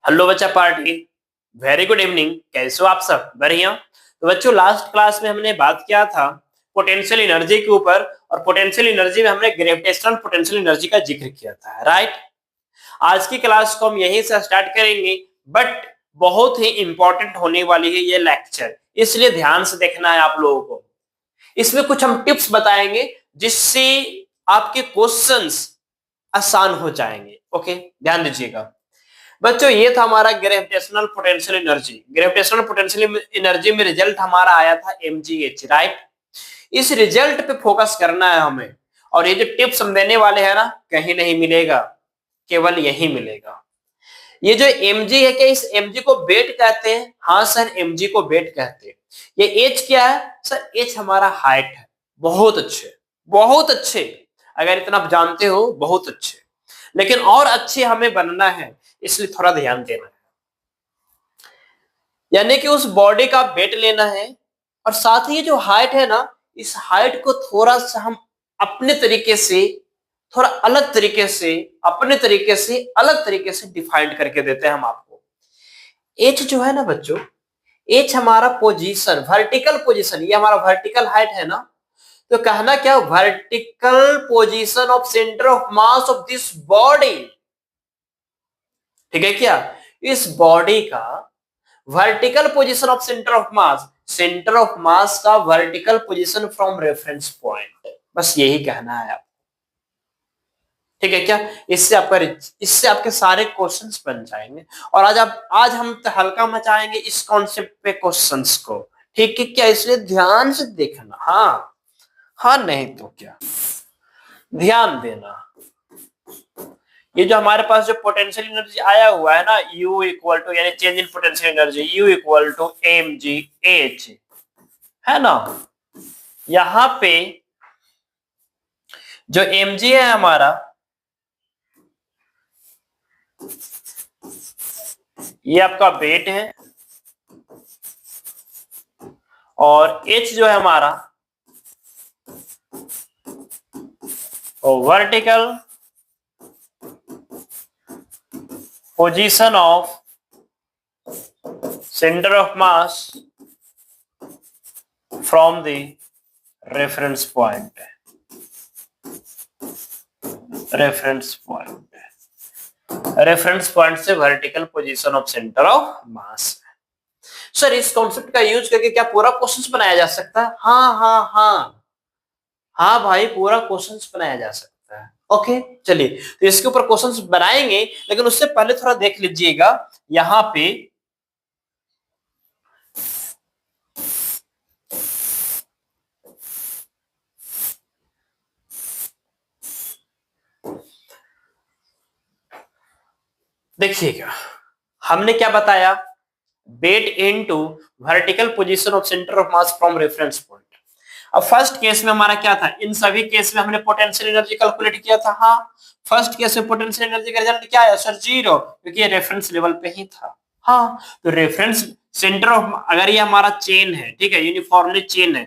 Hello बच्चा party. Very good evening. कैसे हो आप सब? बढ़िया। तो बच्चों, लास्ट क्लास में हमने बात किया था पोटेंशियल एनर्जी के ऊपर, और पोटेंशियल एनर्जी में हमने ग्रेविटेशनल पोटेंशियल एनर्जी का जिक्र किया था, राइट। आज की क्लास को हम यहीं से स्टार्ट करेंगे, बट बहुत ही इंपॉर्टेंट होने वाली है ये लेक्चर, इसलिए ध्यान से देखना है आप लोगों को। इसमें कुछ हम टिप्स बताएंगे जिससे आपके क्वेश्चंस आसान हो जाएंगे। ओके, ध्यान दीजिएगा बच्चों। ये था हमारा gravitational potential energy. Gravitational potential energy में रिजल्ट हमारा आया था mgh, राइट। इस रिजल्ट पे फोकस करना है हमें, और ये जो टिप्स हम देने वाले हैं ना, कहीं नहीं मिलेगा, केवल यही मिलेगा। ये जो mg है, क्या इस mg को वेट कहते हैं? हाँ सर, mg को वेट कहते हैं। ये h क्या है सर? h हमारा हाइट है। बहुत अच्छे, बहुत अच्छे। अगर इतना आप जानते हो, बहुत अच्छे। लेकिन और अच्छे हमें बनना है, इसलिए थोड़ा ध्यान देना है। यानी कि उस बॉडी का वेट लेना है, और साथ ही जो हाइट है ना, इस हाइट को थोड़ा सा हम अपने तरीके से, थोड़ा अलग तरीके से, अपने तरीके से अलग तरीके से डिफाइंड करके देते हैं हम आपको। एच जो है ना बच्चों, एच हमारा पोजीशन, वर्टिकल पोजीशन, ये हमारा वर्टिकल हाइट है ना। तो कहना क्या, vertical position of centre of mass of this body. ठीक है क्या? इस बॉडी का vertical position of centre of mass, centre of mass का vertical position from reference point, बस यही कहना है आप। ठीक है क्या? इससे आपके सारे क्वेश्चंस बन जाएंगे। और आज हम हल्का मचाएंगे इस कॉन्सेप्ट पे क्वेश्चंस को। ठीक है क्या? इसलिए ध्यान से देखना। हाँ हाँ, नहीं तो क्या, ध्यान देना। ये जो हमारे पास जो पोटेंशियल एनर्जी आया हुआ है ना, U इक्वल टू, यानी change in potential energy, U equal to mgh, है ना। यहां पे जो mg है हमारा, ये आपका वेट है, और h जो है हमारा vertical position of centre of mass from the reference point, reference point से vertical position of centre of mass. Sir, इस कॉन्सेप्ट का यूज करके क्या पूरा क्वेश्चंस बनाया जा सकता है? हाँ हाँ हाँ हाँ भाई, पूरा क्वेश्चंस बनाया जा सकता है। ओके, चलिए, तो इसके ऊपर क्वेश्चंस बनाएंगे, लेकिन उससे पहले थोड़ा देख लीजिएगा यहां पे। देखिएगा, हमने क्या बताया, weight into vertical position of centre of mass from reference point. अब फर्स्ट केस में हमारा क्या था? इन सभी केस में हमने पोटेंशियल एनर्जी कैलकुलेट किया था। हाँ, फर्स्ट केस में पोटेंशियल एनर्जी का रिजल्ट क्या आया सर? 0, क्योंकि ये रेफरेंस लेवल पे ही था। हाँ, तो रेफरेंस सेंटर ऑफ, अगर ये हमारा चेन है, ठीक है, यूनिफॉर्मली चेन है,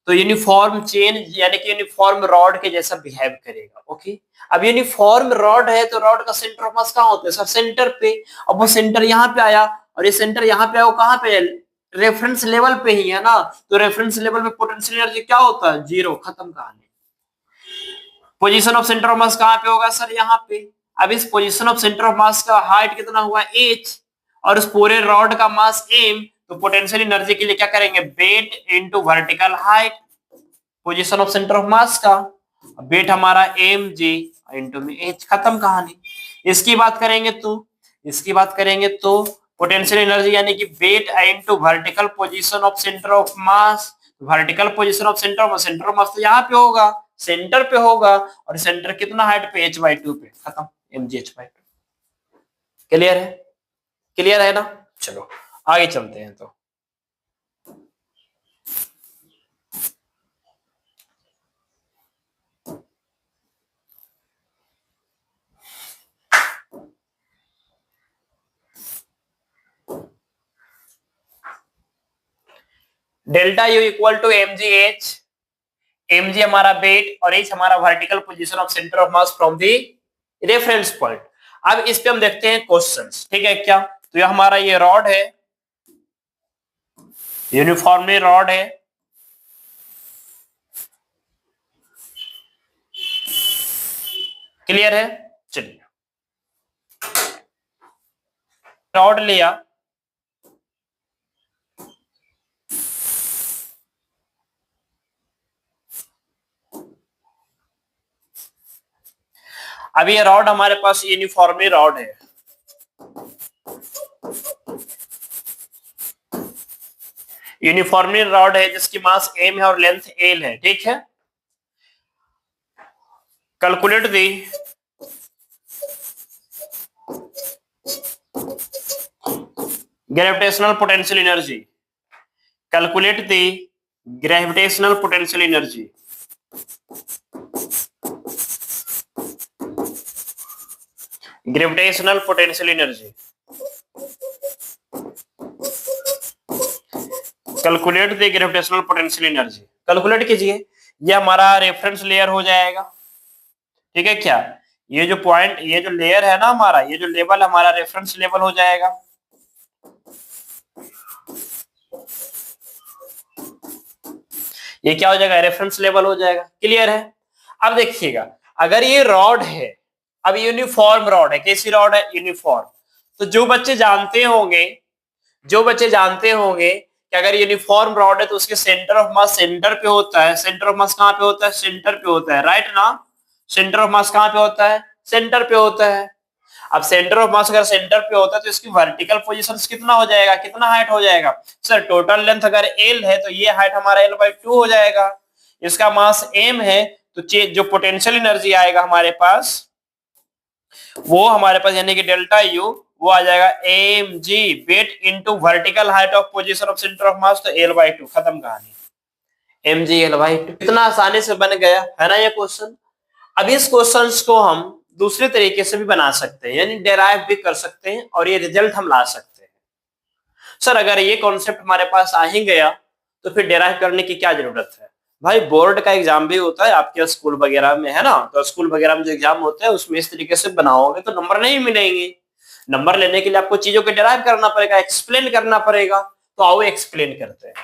तो यूनिफॉर्म चेन यानी कि यूनिफॉर्म रॉड के जैसा बिहेव करेगा। ओके, अब यूनिफॉर्म रॉड है, तो रॉड का सेंटर ऑफ मास कहाँ होता है सर? सेंटर पे। अब वो सेंटर यहाँ पे आया, और ये सेंटर यहाँ पे आया, वो कहाँ पे है? रेफरेंस लेवल पे ही है ना। तो रेफरेंस लेवल पे पोटेंशियल एनर्जी क्या होता है? 0, खत्म कहानी। पोजीशन ऑफ सेंटर ऑफ मास कहाँ पे होगा सर? यहाँ पे। अब इस position of centre of mass का हाइट कितना हुआ? h, और उस पूरे रॉड का मास m। तो पोटेंशियल एनर्जी के लिए क्या करेंगे? Weight into vertical height, position of centre of mass का वेट हमारा mg इंटू में h, खत्म कहानी। इसकी बात करेंगे तो पोटेंशियल एनर्जी यानी कि weight into vertical position of centre of mass, vertical position of centre of मास तो यहाँ पे होगा, सेंटर पे होगा, और सेंटर कितना हाइट पे? h/2 पे, खत्म, mgh/2। क्लियर है? क्लियर है ना? चलो आगे चलते हैं। तो delta U equal to mgh, mg हमारा वेट और h हमारा vertical position of centre of mass from the reference point. अब इस पे हम देखते हैं क्वेश्चंस, ठीक है क्या? तो ये हमारा ये रॉड है, यूनिफॉर्मली रॉड है, क्लियर है। चलिए रॉड लिया, अब ये रॉड हमारे पास यूनिफॉर्मली रॉड है, यूनिफॉर्मली रॉड है जिसकी मास m है और लेंथ l है, ठीक है। Calculate the gravitational potential energy, calculate the gravitational potential energy. Gravitational potential energy, calculate the gravitational potential energy, calculate कीजिए। ये हमारा रेफरेंस लेयर हो जाएगा, ठीक है क्या। ये जो पॉइंट, ये जो लेयर है ना हमारा, ये जो लेवल हमारा रेफरेंस लेवल हो जाएगा। ये क्या हो जाएगा, रेफरेंस लेवल हो जाएगा, क्लियर है। अब देखिएगा, अगर ये रॉड है, अब यूनिफॉर्म रॉड है, कैसी रॉड है, यूनिफॉर्म। तो जो बच्चे जानते होंगे, जो बच्चे जानते होंगे कि अगर यूनिफॉर्म रॉड है तो उसके सेंटर ऑफ मास सेंटर पे होता है। सेंटर ऑफ मास कहां पे होता है, सेंटर पे होता है, राइट ना। सेंटर ऑफ मास कहां पे होता है, सेंटर पे होता है। अब सेंटर ऑफ मास अगर सेंटर पे होता है तो इसकी वर्टिकल पोजीशन कितना हो जाएगा, कितना हाइट हो जाएगा। सर टोटल लेंथ अगर एल है तो ये हाइट हमारा l/2 हो जाएगा। इसका मास m है, तो जो पोटेंशियल एनर्जी आएगा हमारे पास, वो हमारे पास यानी कि डेल्टा यू, वो आ जाएगा mg weight into vertical height of position of centre of मास, तो l/2, खत्म कहानी। mg l/2 इतना आसानी से बन गया है ना ये क्वेश्चन। अब इस क्वेश्चंस को हम दूसरे तरीके से भी बना सकते हैं, यानी डेराइव भी कर सकते हैं और ये रिजल्ट हम ला सकते हैं। सर अगर ये कॉन्सेप्ट हमारे पास आ ही गया तो फिर डेराइव करने की क्या जरूरत है। भाई बोर्ड का एग्जाम भी होता है आपके स्कूल वगैरह में, है ना। तो स्कूल वगैरह में जो एग्जाम होते हैं उसमें इस तरीके से बनाओगे तो नंबर नहीं मिलेंगे। नंबर लेने के लिए आपको चीजों को डेराइव करना पड़ेगा, एक्सप्लेन करना पड़ेगा। तो आओ एक्सप्लेन करते हैं।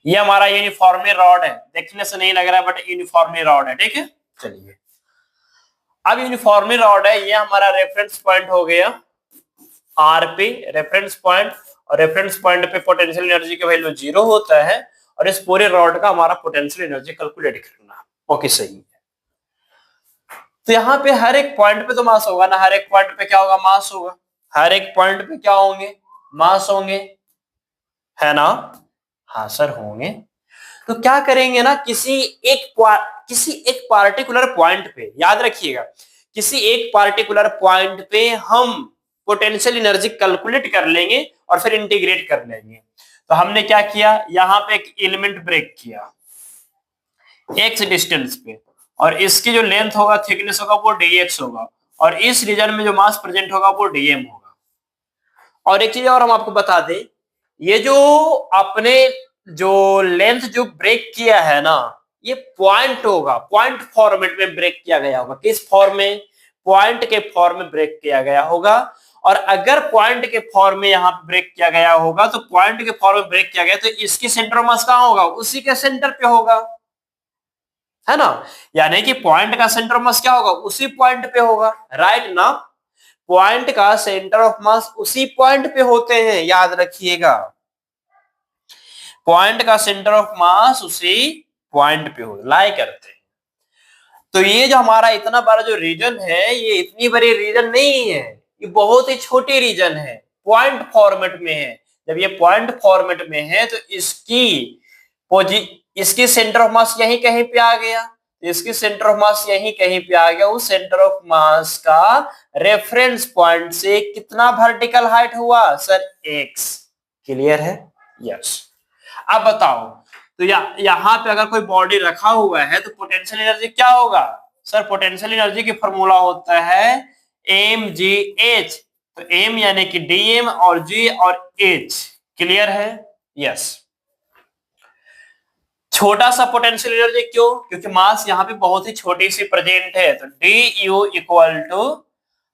ये हमारा यूनिफॉर्मली रॉड है, देखने से नहीं लग रहा है बट यूनिफॉर्मली रॉड है, ठीक है। चलिए अब यूनिफॉर्मली रॉड है, ये हमारा रेफरेंस पॉइंट हो गया आर पे, रेफरेंस पॉइंट। और रेफरेंस पॉइंट पे पोटेंशियल एनर्जी का वैल्यू 0 होता है और इस पूरे रॉड का हमारा पोटेंशियल एनर्जी कैलकुलेट करना। ओके सही है। तो यहाँ पे हर एक पॉइंट पे तो मास होगा ना, हर एक पॉइंट पे क्या होगा, मास होगा। हर एक पॉइंट पे क्या होंगे, मास होंगे, है ना। हाँ सर होंगे। तो क्या करेंगे ना, किसी एक पार्टिकुलर पॉइंट पे, याद रखिएगा, किसी एक पार्टिकुलर पॉइंट पे हम पोटेंशियल एनर्जी कैलकुलेट कर लेंगे और फिर इंटीग्रेट कर लेंगे। तो हमने क्या किया, यहाँ पे एक एलिमेंट ब्रेक किया x डिस्टेंस पे, और इसकी जो लेंथ होगा, थिकनेस होगा, वो dx होगा, और इस रीजन में जो मास प्रेजेंट होगा वो dm होगा। और एक चीज और हम आपको बता दें, ये जो आपने जो लेंथ जो ब्रेक किया है ना, ये पॉइंट होगा, पॉइंट फॉर्मेट में ब्रेक किया गया होगा। किस फॉर्म में, पॉइंट के फॉर्म में ब्रेक किया गया होगा। और अगर पॉइंट के फॉर्म में यहाँ पे ब्रेक किया गया होगा, तो पॉइंट के फॉर्म में ब्रेक किया गया तो इसकी सेंटर ऑफ मास कहां होगा, उसी के सेंटर पे होगा, है ना। यानी कि पॉइंट का सेंटर ऑफ मास क्या होगा, उसी पॉइंट पे होगा, राइट ना। पॉइंट का सेंटर ऑफ मास उसी पॉइंट पे होते हैं, याद रखिएगा। पॉइंट का सेंटर ऑफ मास उसी पॉइंट पे हो लाई करते हैं। तो ये जो हमारा इतना बड़ा जो रीजन है, ये इतनी बड़ी रीजन नहीं है, ये बहुत ही छोटी रीजन है, पॉइंट फॉर्मेट में है। जब ये पॉइंट फॉर्मेट में है तो इसकी सेंटर ऑफ मास यहीं कहीं पे आ गया, इसकी सेंटर ऑफ मास यहीं कहीं पे आ गया। उस सेंटर ऑफ मास का रेफरेंस पॉइंट से कितना वर्टिकल हाइट हुआ, सर x। क्लियर है, यस। अब बताओ, तो यहाँ पे अगर कोई बॉडी रखा हुआ है तो पोटेंशियल एनर्जी क्या होगा, सर पोटेंशियल एनर्जी की फॉर्मूला होता है mgh। तो m यानी कि dm और g और h, क्लियर है, यस। छोटा सा पोटेंशियल एनर्जी क्यों? क्योंकि मास यहाँ पे बहुत ही छोटी सी प्रेजेंट है। तो डी यू इक्वल टू,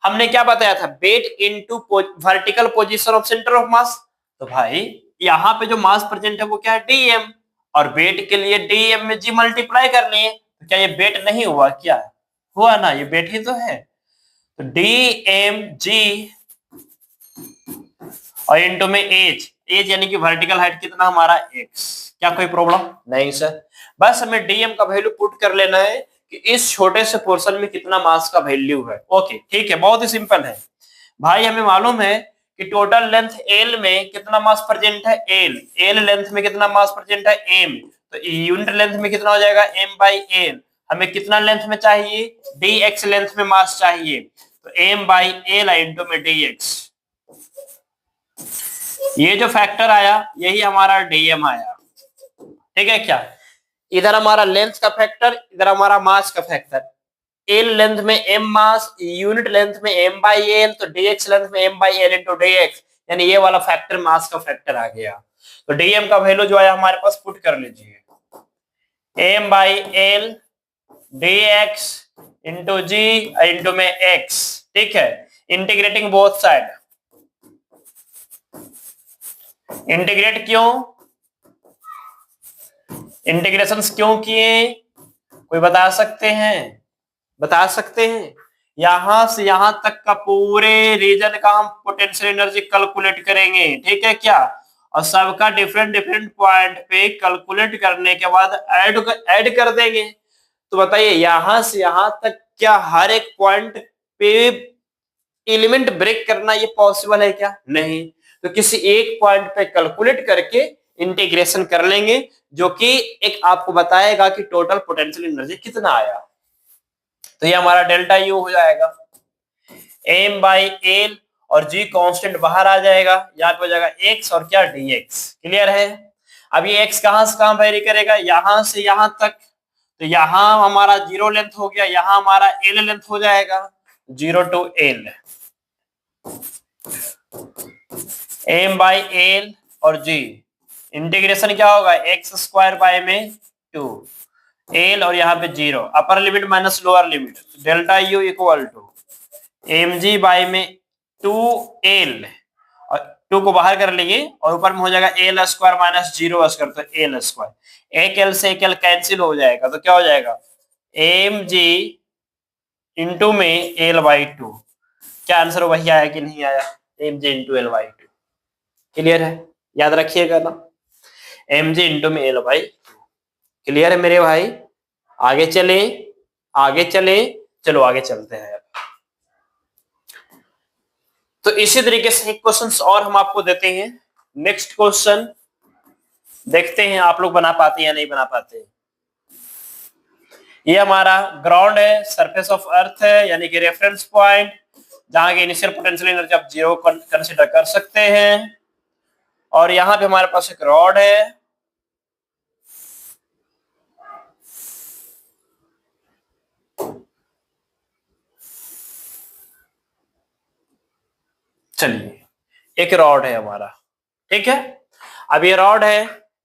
हमने क्या बताया था, weight into vertical position of centre of मास। तो भाई यहाँ पे जो मास प्रेजेंट है वो क्या है, डीएम, और वेट के लिए डीएम में जी मल्टीप्लाई कर लिए। तो क्या ये वेट नहीं हुआ? क्या हुआ ना, ये वेट ही तो है। तो डी एम जी और इनटू में एज, एज यानी कि वर्टिकल हाइट कितना हमारा एक्स। क्या कोई प्रॉब्लम? नहीं सर, बस हमें डीएम का वैल्यू पुट कर लेना है कि इस छोटे से पोर्शन में कितना मास का वैल्यू है। ओके ठीक है, बहुत ही सिंपल है भाई। हमें मालूम है कि टोटल लेंथ एल में कितना मास प्रेजेंट है, एल, एल लेंथ में कितना मास प्रेजेंट है, एम, तो यूनिट लेंथ में कितना हो जाएगा, एम बाई एल। हमें कितना लेंथ में चाहिए, डी एक्स लेंथ में मास चाहिए, तो एम बाई एल इंटू में डी एक्स। ये जो फैक्टर आया यही हमारा डीएम आया, ठीक है क्या? इधर हमारा लेंथ का फैक्टर, इधर हमारा मास का फैक्टर। एल लेंथ में एम मास, यूनिट लेंथ में एम बाई एल, तो डीएक्स लेंथ में M by L into D X, यानी ये वाला फैक्टर मास का फैक्टर आ गया। तो डीएम का वैल्यू जो है हमारे पास पुट कर लीजिए, M by L D X into G into में एक्स, ठीक है। इंटीग्रेटिंग बोथ साइड, इंटीग्रेट क्यों, इंटीग्रेशन क्यों किए, कोई बता सकते हैं? बता सकते हैं? यहां से यहां तक का पूरे रीजन का हम पोटेंशियल एनर्जी कैलकुलेट करेंगे, ठीक है क्या? और सबका डिफरेंट डिफरेंट पॉइंट पे कैलकुलेट करने के बाद ऐड कर देंगे। तो बताइए यहां से यहां तक क्या हर एक पॉइंट पे एलिमेंट ब्रेक करना ये पॉसिबल है क्या? नहीं। तो किसी एक पॉइंट पे कैलकुलेट करके इंटीग्रेशन कर लेंगे, जो कि एक आपको बताएगा कि टोटल पोटेंशियल एनर्जी कितना आया। तो ये हमारा डेल्टा यू हो जाएगा, एम बाई एल, और जी कांस्टेंट बाहर आ जाएगा, यहाँ पे हो जाएगा एक्स और क्या, डी एक्स। क्लियर है? अब ये एक्स कहां से कहां वेरी करेगा, यहां से यहां तक। तो यहां हमारा जीरो लेंथ हो गया, यहां हमारा एल लेंथ हो जाएगा, zero to L, M by L और जी। इंटीग्रेशन क्या होगा, एक्स स्क्वायर बाय में 2 एल और यहाँ पे 0, upper limit minus lower limit, delta U equal to M G by में 2 एल, और 2 को बाहर कर लेंगे और ऊपर में हो जाएगा एल स्क्वायर माइनस 0 स्क्वायर, तो एल स्क्वायर, एक एल से एक एल कैंसिल हो जाएगा, तो क्या हो जाएगा, एम जी इंटू में एल बाई 2। क्या आंसर वही आया कि नहीं आया, M G into L by 2। Clear है? याद रखिएगा ना, एम जी इंटू में एल बाई 2। क्लियर है मेरे भाई? आगे चले, आगे चले, चलो आगे चलते हैं। तो इसी तरीके से एक क्वेश्चन और हम आपको देते हैं। नेक्स्ट क्वेश्चन देखते हैं आप लोग बना पाते हैं या नहीं बना पाते। ये हमारा ग्राउंड है, सरफेस ऑफ अर्थ है, यानी कि रेफरेंस पॉइंट, जहां की इनिशियल पोटेंशियल एनर्जी आप 0 कंसीडर कर सकते हैं। और यहां पे हमारे पास एक रॉड है, चलिए एक रॉड है हमारा, ठीक है। अब ये रॉड है,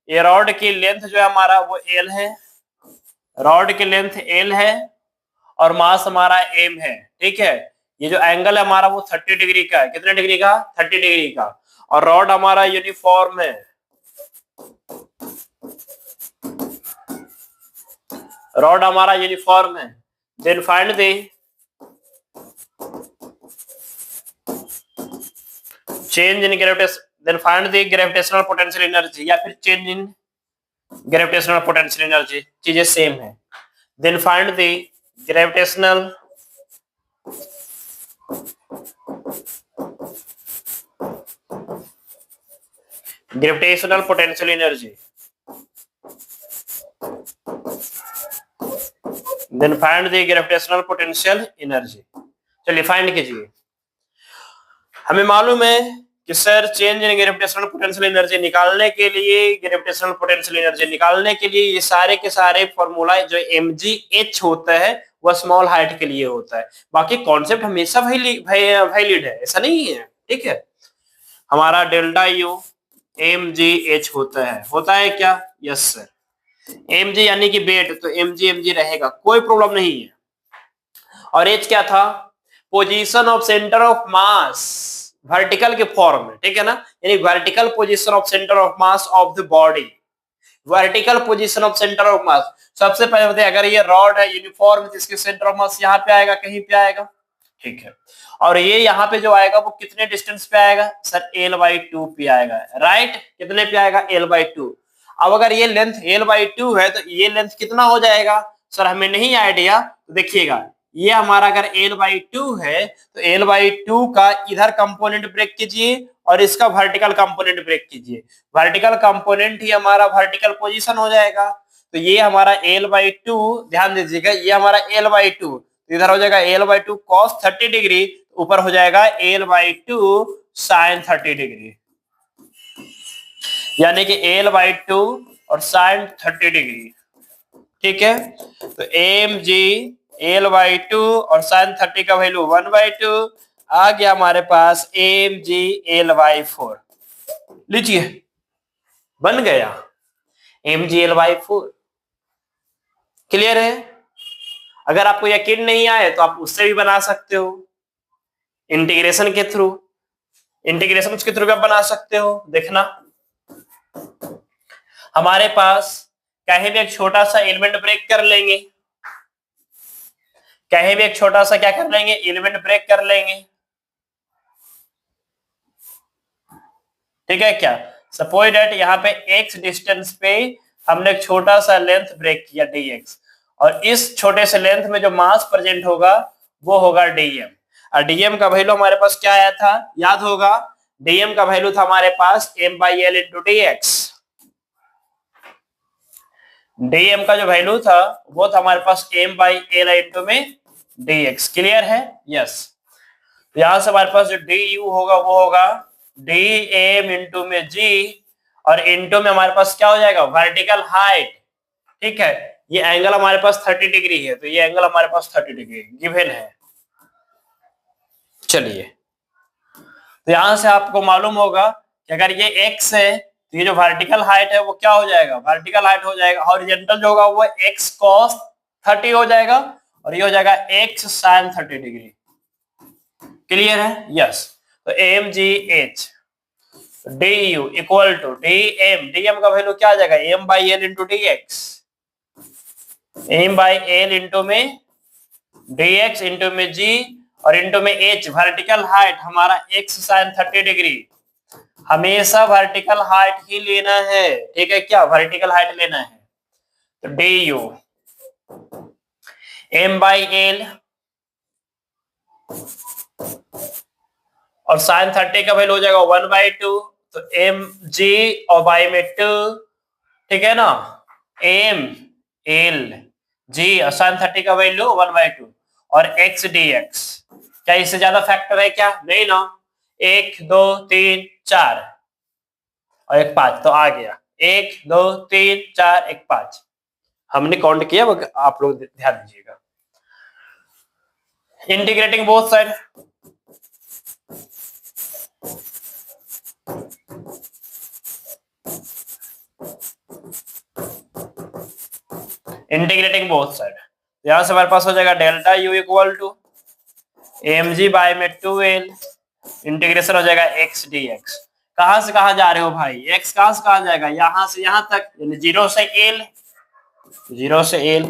ये रॉड की लेंथ जो है हमारा वो एल है, रॉड की लेंथ एल है और मास हमारा एम है, ठीक है। ये जो एंगल है हमारा वो 30 डिग्री का है, कितने डिग्री का, 30 डिग्री का, और रॉड हमारा यूनिफॉर्म है, रॉड हमारा यूनिफॉर्म है। Then find the change in gravitation, then find the gravitational potential energy, या फिर change in gravitational potential energy, चीजें सेम है। Then find the gravitational potential energy, then find the gravitational potential energy. चलिए find कीजिए। हमें मालूम है कि sir change in gravitational potential energy निकालने के लिए, ग्रेविटेशनल पोटेंशियल एनर्जी निकालने के लिए ये सारे के सारे फॉर्मूला जो mgh होता है वह स्मॉल हाइट के लिए होता है, बाकी कॉन्सेप्ट हमेशा वैलिड है, ऐसा नहीं है, ठीक है। हमारा डेल्टा यू mgh होता है क्या? Yes sir. mg यानी कि वेट, तो mg रहेगा, कोई प्रॉब्लम नहीं है। और एच क्या था, position of centre of mass vertical के फॉर्म में, ठीक है ना, यानी vertical position of centre of mass of the body, vertical position of centre of मास। सबसे पहले बताइए, अगर ये रॉड है यूनिफॉर्म, जिसके सेंटर ऑफ मास यहाँ पे आएगा, कहीं पे आएगा, ठीक है, और ये यहाँ पे जो आएगा वो कितने डिस्टेंस पे आएगा सर, l/2 पे आएगा, राइट, कितने पे आएगा, l/2। अब अगर ये लेंथ l/2 है तो ये लेंथ कितना हो जाएगा सर, हमें नहीं आइडिया, तो देखिएगा ये हमारा अगर l/2 है तो l/2 का इधर कंपोनेंट ब्रेक कीजिए और इसका वर्टिकल कंपोनेंट ब्रेक कीजिए, वर्टिकल कंपोनेंट ही हमारा वर्टिकल पोजीशन हो जाएगा। तो ये हमारा l/2, ध्यान दीजिएगा, ये हमारा l/2, इधर हो जाएगा l/2 cos 30 डिग्री, ऊपर हो जाएगा l/2 sin 30 डिग्री, यानी कि l/2 और sin 30 डिग्री, ठीक है। तो mg l/2 और sin 30 का वैल्यू 1/2 आ गया हमारे पास mg l/4, लीजिए बन गया mg l/4। क्लियर है? अगर आपको यकीन नहीं आए तो आप उससे भी बना सकते हो, इंटीग्रेशन के थ्रू, इंटीग्रेशन के थ्रू भी आप बना सकते हो। देखना, हमारे पास कहीं भी एक छोटा सा एलिमेंट ब्रेक कर लेंगे, कहीं भी एक छोटा सा क्या कर लेंगे, एलिमेंट ब्रेक कर लेंगे, ठीक है क्या। सपोज दैट यहाँ पे x डिस्टेंस पे हमने एक छोटा सा लेंथ ब्रेक किया dx, और इस छोटे से लेंथ में जो मास प्रेजेंट होगा वो होगा dm, और dm का वैल्यू हमारे पास क्या आया था, याद होगा, dm का वैल्यू था हमारे पास m/l इंटू dx, dm का जो वैल्यू था वो था हमारे पास m/l इंटू में dx। क्लियर है? यस। यहां से हमारे पास जो du होगा वो होगा dm इंटू में g, और इंटू में हमारे पास क्या हो जाएगा, वर्टिकल हाइट, ठीक है। ये एंगल हमारे पास 30 डिग्री है, तो ये एंगल हमारे पास 30 डिग्री गिवन है। चलिए, तो यहां से आपको मालूम होगा कि अगर ये x है तो ये जो वर्टिकल हाइट है वो क्या हो जाएगा, वर्टिकल हाइट हो जाएगा, हॉरिजॉन्टल जो होगा वो x cos 30 हो जाएगा, और ये हो जाएगा x sin 30 डिग्री। क्लियर है? यस। तो mgh du equal to dm का वैल्यू क्या आ जाएगा, m/l into dx, m/l into में dx इंटू में g और इंटू में h, वर्टिकल हाइट हमारा x sin 30 डिग्री, हमेशा वर्टिकल हाइट ही लेना है, ठीक है क्या, वर्टिकल हाइट लेना है। तो du m/l और sin 30 का वैल्यू हो जाएगा 1/2, तो mg और बाई में 2, ठीक है ना, m/l g और sin 30 का वैल्यू 1/2 और x dx। क्या इससे ज्यादा फैक्टर है क्या? नहीं ना, 1 2 3 4 और 1 5, तो आ गया 1 2 3 4 1 5, हमने काउंट किया, आप लोग ध्यान दीजिएगा। Integrating both side, integrating both side, यहां से हमारे पास हो जाएगा delta u equal to mg by में 2l, इंटीग्रेशन हो जाएगा x dx। कहां से कहां जा रहे हो भाई, x कहां से कहां जाएगा, यहां से यहां तक, यानी 0 से l, 0 से l,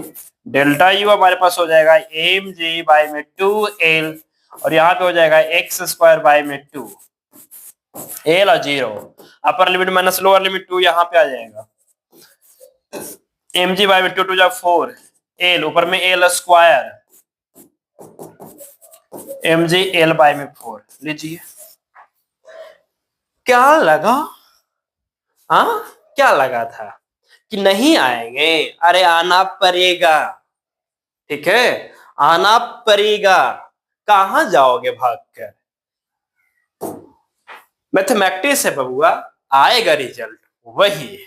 डेल्टा u हमारे पास हो जाएगा mg बाय में 2l, और यहाँ पे हो जाएगा x स्क्वायर बाय में 2, l और 0, upper limit minus lower limit 2 यहाँ पे आ जाएगा, mg बाय में 2 2 जा 4, l ऊपर में l square, mg l by में 4। लीजिए, क्या लगा, हाँ क्या लगा था कि नहीं आएंगे, अरे आना पड़ेगा, ठीक है, आना पड़ेगा, कहां जाओगे भागकर, मैथमेटिक्स है बबुआ, आएगा रिजल्ट, वही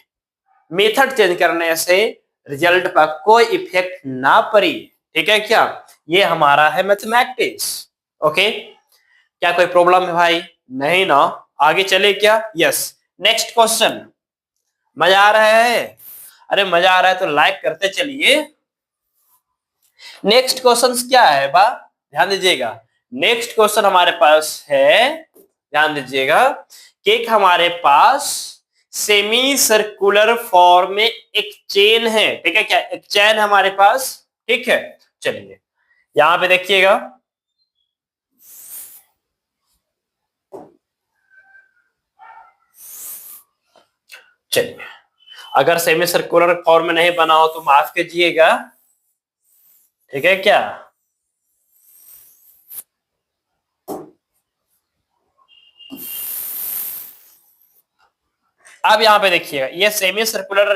मेथड चेंज करने से रिजल्ट पर कोई इफेक्ट ना पड़ी, ठीक है क्या, ये हमारा है मैथमेटिक्स। ओके, क्या कोई प्रॉब्लम है भाई? नहीं ना, आगे चले क्या? यस। नेक्स्ट क्वेश्चन, मजा आ रहा है? अरे मजा आ रहा है तो लाइक करते चलिए। नेक्स्ट क्वेश्चन क्या है बा, ध्यान दीजिएगा। नेक्स्ट क्वेश्चन हमारे पास है, ध्यान दीजिएगा, कि एक हमारे पास सेमी सर्कुलर फॉर्म में एक चेन है, ठीक है क्या, एक चेन हमारे पास, ठीक है। चलिए यहां पे देखिएगा, चलिए अगर सेमी सर्कुलर फॉर्म में नहीं बना हो तो माफ कीजिएगा, ठीक है क्या। अब यहाँ पे देखिएगा, ये सेमी सर्कुलर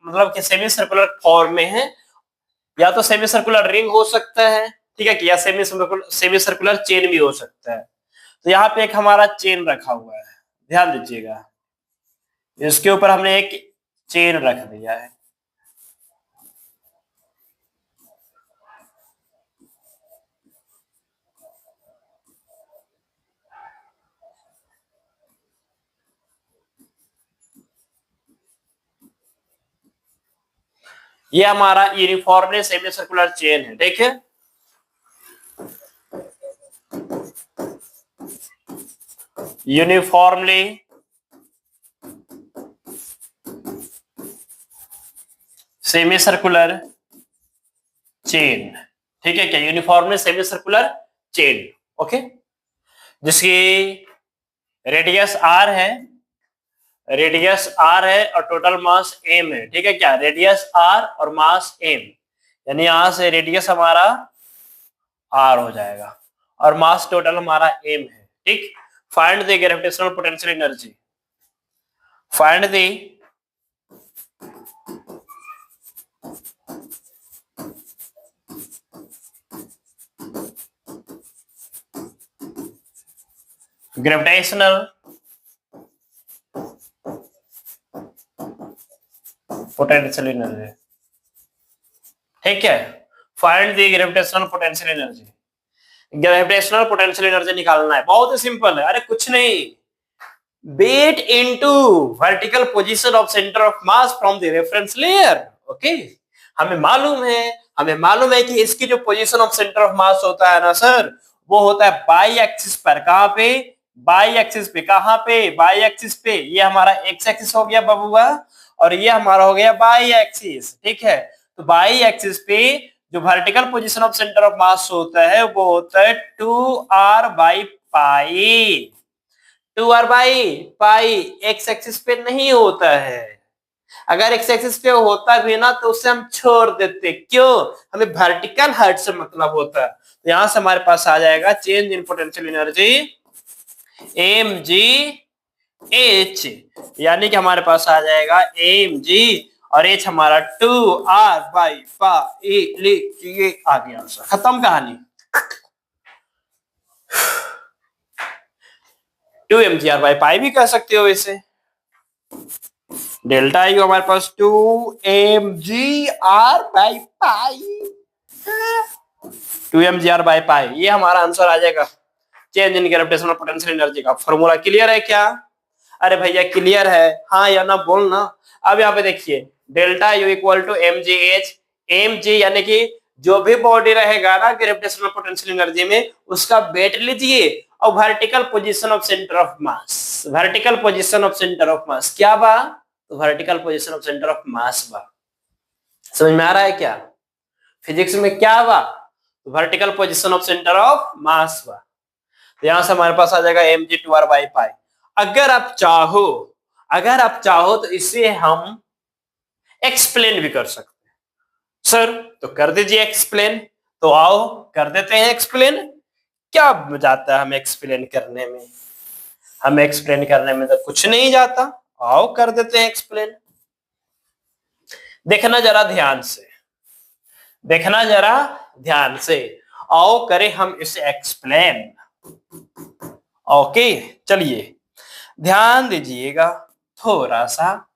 मतलब कि सेमी सर्कुलर फॉर्म में है, या तो सेमी सर्कुलर रिंग हो सकता है, ठीक है, या सेमी सर्कुलर चेन भी हो सकता है। तो यहाँ पे एक हमारा चेन रखा हुआ है, ध्यान दीजिएगा, इसके ऊपर हमने एक चेन रख दिया है। ये हमारा यूनिफॉर्मली सेमी सर्कुलर चेन है, ठीक है। यूनिफॉर्मली सेमी सर्कुलर चेन, ठीक है क्या, uniformly semi circular chain, okay, जिसकी रेडियस आर है, रेडियस आर है और टोटल मास एम है, ठीक है क्या, रेडियस आर और मास एम, यानी यहां से रेडियस हमारा आर हो जाएगा और मास टोटल हमारा एम है, ठीक। Find the gravitational potential energy, find the gravitational potential energy, ठीक है। Find the gravitational potential energy, gravitational potential energy निकालना है, बहुत ही सिंपल है, अरे कुछ नहीं, weight into vertical position of center of mass from the reference layer, okay. हमें मालूम है कि इसकी जो पोजीशन ऑफ सेंटर ऑफ मास होता है ना सर, वो होता है बाई एक्सिस पर, कहां पे, बाई एक्सिस पे, कहां पे, बाई एक्सिस पे, ये हमारा एक्स एक्सिस हो गया बबुआ, और ये हमारा हो गया बाई एक्सिस, ठीक है। तो बाई एक्सिस पे जो vertical position of centre of मास होता है वो होता है 2r/पाई, 2r/पाई, एक्स एक्सिस पे नहीं होता है। अगर एक्स एक्सिस पे होता भी ना तो उसे हम छोड़ देते, क्यों, हमें वर्टिकल हाइट से मतलब होता है। तो यहां से हमारे पास आ जाएगा change in potential energy M G H, यानी कि हमारे पास आ जाएगा एम जी और एच हमारा 2r/पाई, ये आ गया आंसर, खत्म कहानी। 2mgr/पाई भी कह सकते हो इसे, डेल्टा यू हमारे पास 2mgr/पाई, 2mgr/पाई, ये हमारा आंसर आ जाएगा change in gravitational potential energy का। फॉर्मूला क्लियर है क्या, अरे भैया क्लियर है, हाँ या ना बोलना। अब यहाँ पे देखिए, delta U equal to M G H, M G यानी कि जो भी बॉडी रहेगा ना ग्रेविटेशनल पोटेंशियल एनर्जी में, उसका वेट लीजिए और vertical position of centre of mass, vertical position of centre of मास क्या बा, तो vertical position of centre of मास बा। समझ में आ रहा है क्या, फिजिक्स में क्या बा, vertical position of centre of मास बा। तो यहां से हमारे पास आ जाएगा mg/पाई। अगर आप चाहो तो इसे हम एक्सप्लेन भी कर सकते हैं सर, तो कर दीजिए एक्सप्लेन। तो आओ कर देते हैं एक्सप्लेन, क्या जाता है हमें एक्सप्लेन करने में, हमें एक्सप्लेन करने में तो कुछ नहीं जाता, आओ कर देते हैं एक्सप्लेन। देखना जरा ध्यान से, देखना जरा ध्यान से, आओ करें हम इसे एक्सप्लेन, ओके। चलिए ध्यान दीजिएगा थोड़ा सा,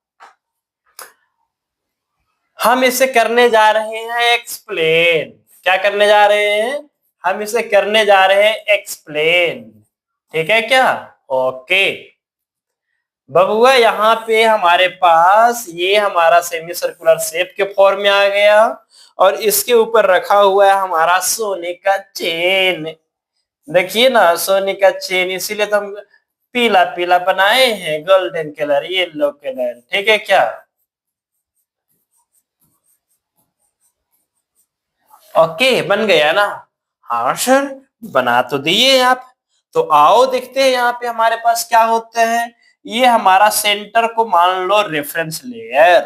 हम इसे करने जा रहे हैं एक्सप्लेन, क्या करने जा रहे हैं, हम इसे करने जा रहे हैं एक्सप्लेन, ठीक है क्या, ओके। बबुआ यहाँ पे हमारे पास ये हमारा सेमी सर्कुलर शेप के फॉर्म में आ गया और इसके ऊपर रखा हुआ है हमारा सोने का चेन। देखिए ना, सोने का चेन, इसीलिए तो हम पीला पीला बनाए हैं, गोल्डन कलर, येलो कलर। ठीक है क्या? ओके, बन गया ना? हाँ सर, बना तो दिए आप। तो आओ देखते हैं यहाँ पे हमारे पास क्या होता है। ये हमारा सेंटर को मान लो रेफरेंस लेयर।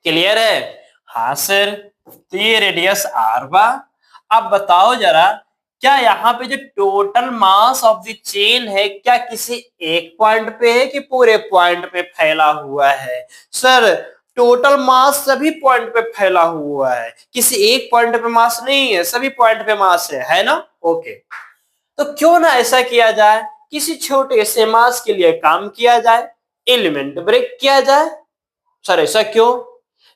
क्लियर है? हाँ सर। तो ये रेडियस आर बा। अब बताओ जरा, क्या यहाँ पे जो total mass of the chain है, क्या किसी एक पॉइंट पे है कि पूरे पॉइंट पे फैला हुआ है? सर, टोटल मास सभी पॉइंट पे फैला हुआ है, किसी एक पॉइंट पे मास नहीं है, सभी पॉइंट पे मास है ना? ओके। तो क्यों ना ऐसा किया जाए, किसी छोटे से मास के लिए काम किया जाए, एलिमेंट ब्रेक किया जाए। सर ऐसा क्यों?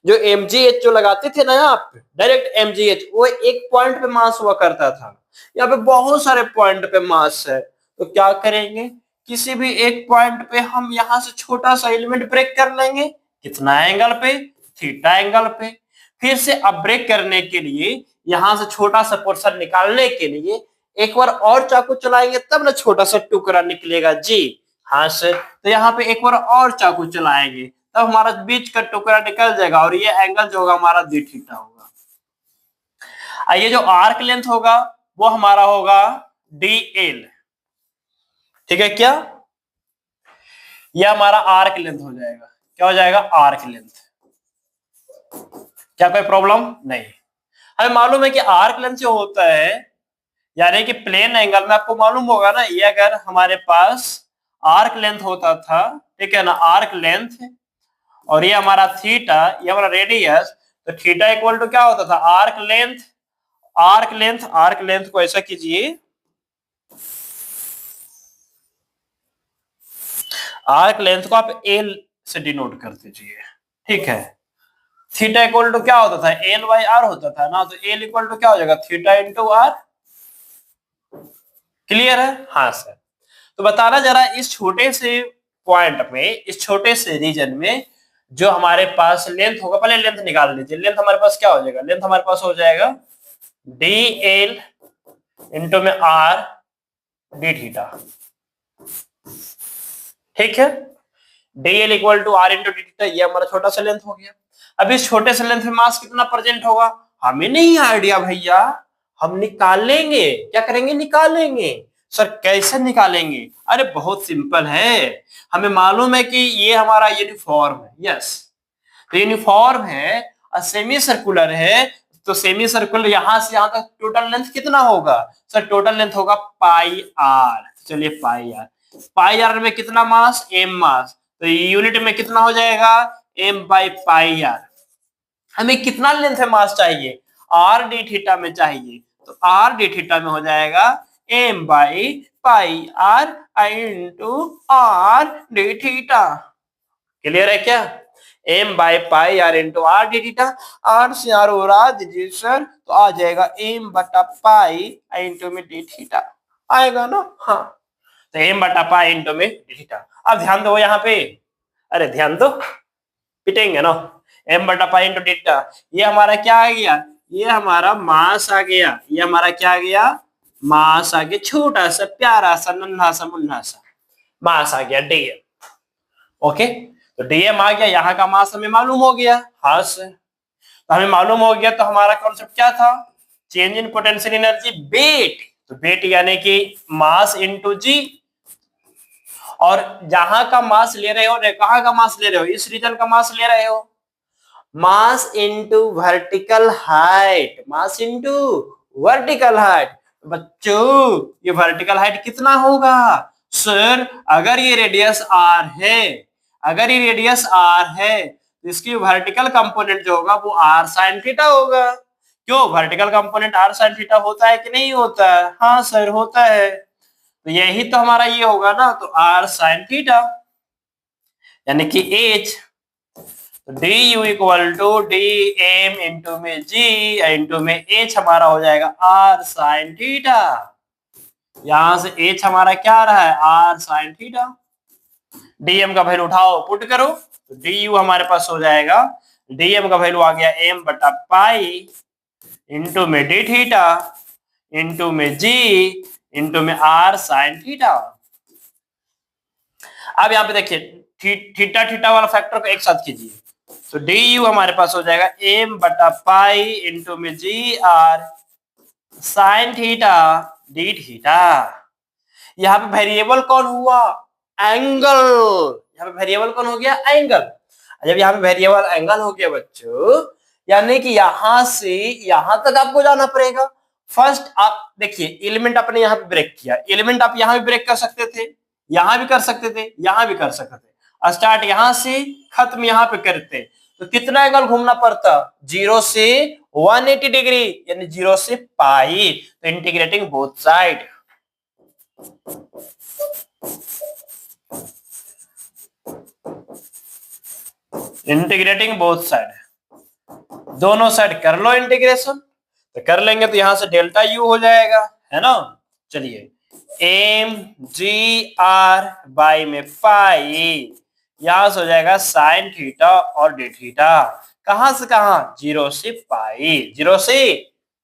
जो एमजीएच जो लगाते थे ना आप, डायरेक्ट एमजीएच, वो एक पॉइंट पे मास हुआ करता था। यहाँ पे बहुत सारे पॉइंट पे मास है, तो क्या करेंगे, किसी भी एक पॉइंट पे हम यहाँ से छोटा सा एलिमेंट ब्रेक कर लेंगे। कितना एंगल पे? थीटा एंगल पे। फिर से अब ब्रेक करने के लिए, यहाँ से छोटा सा पोर्शन निकालने के लिए एक बार और चाकू चलाएंगे, तब ना छोटा सा टुकड़ा निकलेगा जी। हाँ सर। तो यहाँ पे एक बार और चाकू चलाएंगे, तब हमारा बीच का टुकड़ा निकल जाएगा और ये एंगल जो होगा हमारा डी थीटा होगा। ये जो आर्क लेंथ होगा वो हमारा होगा डी एल। ठीक है क्या? ये हमारा आर्क लेंथ हो जाएगा। क्या हो जाएगा? Arc length. क्या कोई प्रॉब्लम नहीं? हमें मालूम है कि आर्क लेंथ जो होता है, यानी कि प्लेन एंगल में, आपको मालूम होगा ना, ये अगर हमारे पास आर्क लेंथ होता था, ठीक है ना, आर्क लेंथ, और ये हमारा थीटा, ये हमारा रेडियस, तो थीटा इक्वल टू क्या होता था? Arc length. आर्क लेंथ को ऐसा कीजिए, आर्क लेंथ को आप एल से डिनोट कर दीजिए। ठीक है। थीटा इक्वल टू क्या होता था? एल बाई आर होता था ना, तो एल इक्वल टू क्या हो जाएगा? Theta into are. क्लियर है? हाँ सर। तो बताना जरा, इस छोटे से पॉइंट में, इस छोटे से रीजन में जो हमारे पास लेंथ होगा, पहले लेंथ निकाल लीजिए। लेंथ हमारे पास क्या हो जाएगा? लेंथ हमारे पास हो जाएगा डी एल इंटू में आर डी थीटा। ठीक है। D L equal to R into D theta, ये हमारा छोटा सा लेंथ हो गया। अब इस छोटे से लेंथ में मास कितना प्रेजेंट होगा, हमें नहीं आइडिया भैया, हम निकालेंगे। क्या करेंगे? निकालेंगे। सर कैसे निकालेंगे? अरे बहुत सिंपल है। हमें मालूम है कि ये हमारा यूनिफॉर्म है, यस, तो यूनिफॉर्म है और सेमी सर्कुलर है, तो सेमी सर्कुलर यहां से यहां तक टोटल लेंथ कितना होगा? सर टोटल लेंथ होगा पाई आर। चलिए पाई आर, पाई आर में कितना मास? एम मास, तो यूनिट में कितना हो जाएगा? M by pi R. हमें कितना लेंथ है मास चाहिए? आर डी थीटा में चाहिए, तो आर डी थीटा में हो जाएगा M by pi R into R D theta. Clear है क्या? M by pi R into R D theta. R से आर उड़ा दीजिए सर, तो आ जाएगा एम बटा पाई इंटू में डी थीटा। आएगा ना? हाँ। तो एम बटा पाई इंटू में डी थीटा। अब ध्यान दो यहाँ पे, अरे ध्यान दो, पिटेंगे ना। एम बटा पाई इंटू डी थीटा, ये हमारा क्या आ गया? ये हमारा मास आ गया। ये हमारा क्या आ गया? मास आ गया, छोटा सा प्यारा सा नन्हा सा मुन्ना सा मास आ गया, डी। ओके। तो डीएम आ गया, यहाँ का मास हमें मालूम हो गया। हाँ सर। तो हमें मालूम हो गया, तो हमारा कॉन्सेप्ट क्या था? चेंज इन पोटेंशियल एनर्जी बेट। तो बेट यानी कि मास इनटू जी, और जहां का मास ले रहे हो, कहां का मास ले रहे हो? इस रीजन का मास ले रहे हो। Mass into vertical height, mass into vertical height. बच्चों ये वर्टिकल हाइट कितना होगा? सर अगर ये रेडियस आर है, अगर ये रेडियस आर है, तो इसकी वर्टिकल कंपोनेंट जो होगा वो आर साइन थीटा होगा। क्यों? Vertical component R sine theta होता है कि नहीं होता है? हाँ सर होता है। तो यही तो हमारा ये होगा ना, तो आर साइन थीटा, यानी कि H, D U equal to D M into में जी इंटू में एच हमारा हो जाएगा आर साइन थीटा। यहां से एच हमारा क्या आ रहा है? R sine theta. डीएम का वैल्यू उठाओ पुट करो, तो डी यू हमारे पास हो जाएगा, डीएम का वैल्यू आ गया एम बटा पाई इंटू में डी थीटा इंटू में जी इंटू में आर साइन थीटा। अब यहाँ पे देखिए थीटा थीटा वाला फैक्टर को एक साथ कीजिए, तो डी यू हमारे पास हो जाएगा एम बटा पाई इंटू में g r sine theta d theta. यहाँ पे वेरिएबल कौन हुआ, एंगल। यहाँ पे वेरिएबल कौन हो गया, एंगल। जब यहाँ पे वेरिएबल एंगल हो गया बच्चों, यानी कि यहां से यहां तक आपको जाना पड़ेगा। फर्स्ट आप देखिए एलिमेंट आपने यहाँ पे ब्रेक किया, एलिमेंट आप यहाँ भी ब्रेक कर सकते थे, यहां भी कर सकते थे, यहां भी कर सकते थे। स्टार्ट यहां से खत्म यहाँ पे करते तो कितना एंगल घूमना पड़ता, 0 से 180 डिग्री, यानी 0 से पाई। तो integrating both side, integrating both side, दोनों साइड कर लो इंटीग्रेशन। तो कर लेंगे तो यहां से डेल्टा यू हो जाएगा, है ना। चलिए एम जी आर बाई में पाई, यहां से हो जाएगा साइन थीटा और डी थीटा। कहां से कहां, 0 से पाई, 0 से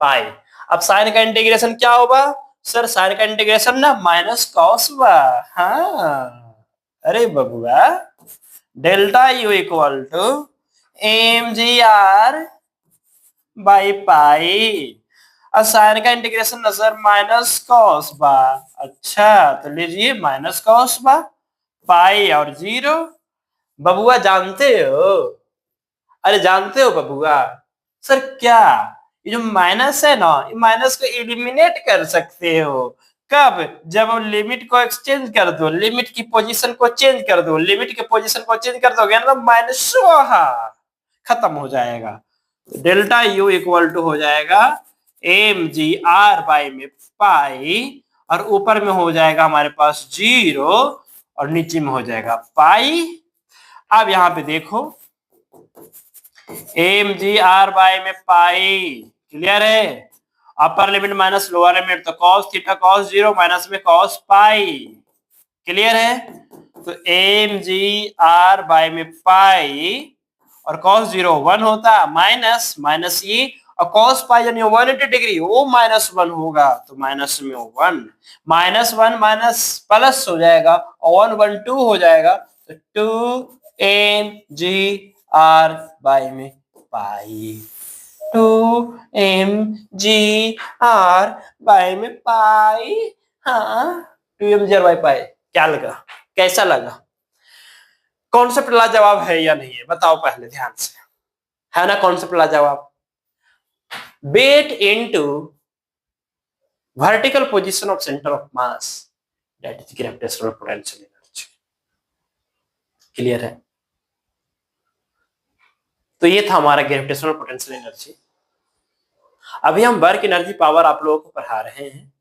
पाई। अब साइन का इंटीग्रेशन क्या होगा, सर साइन का इंटीग्रेशन ना माइनस कॉस बा। हाँ अरे बबुआ, delta U equal to M G R by pi, और साइन का इंटीग्रेशन नजर माइनस कॉस बा। अच्छा तो लीजिए माइनस कॉस बा पाई और 0। बबुआ जानते हो, अरे जानते हो बबुआ, सर क्या, ये जो माइनस है ना, ये माइनस को एलिमिनेट कर सकते हो। कब, जब लिमिट को एक्सचेंज कर दो, लिमिट की पोजीशन को चेंज कर दो, लिमिट की पोजीशन को चेंज कर दोगे ना, माइनस खत्म हो जाएगा। तो डेल्टा यू इक्वल टू हो जाएगा एम जी आर बाई में पाई, और ऊपर में हो जाएगा हमारे पास 0 और नीचे में हो जाएगा पाई। अब यहाँ पे देखो एम जी आर बाई में पाई, क्लियर है। अपर लिमिट माइनस लोअर लिमिट, तो कॉस थीटा कॉस 0 माइनस में कॉस पाई, क्लियर है। तो एम जी आर बाई में पाई और कॉस 0 1 होता, माइनस माइनस ये, और कॉस पाई यानी 180 डिग्री, वो माइनस 1 होगा, तो माइनस में 1, माइनस 1 माइनस प्लस हो जाएगा, और 1 1 2 हो जाएगा, तो 2 एम जी आर बाई में pi, 2 M G R by में पाई। हाँ 2 M G R by pi, क्या लगा, कैसा लगा, कॉन्सेप्ट लाजवाब है या नहीं है, बताओ पहले ध्यान से, है ना कॉन्सेप्ट लाजवाब। weight into vertical position of center of mass, that is gravitational potential energy, clear है। तो ये था हमारा ग्रेविटेशनल पोटेंशियल एनर्जी। अभी हम वर्क एनर्जी पावर आप लोगों को पढ़ा रहे हैं,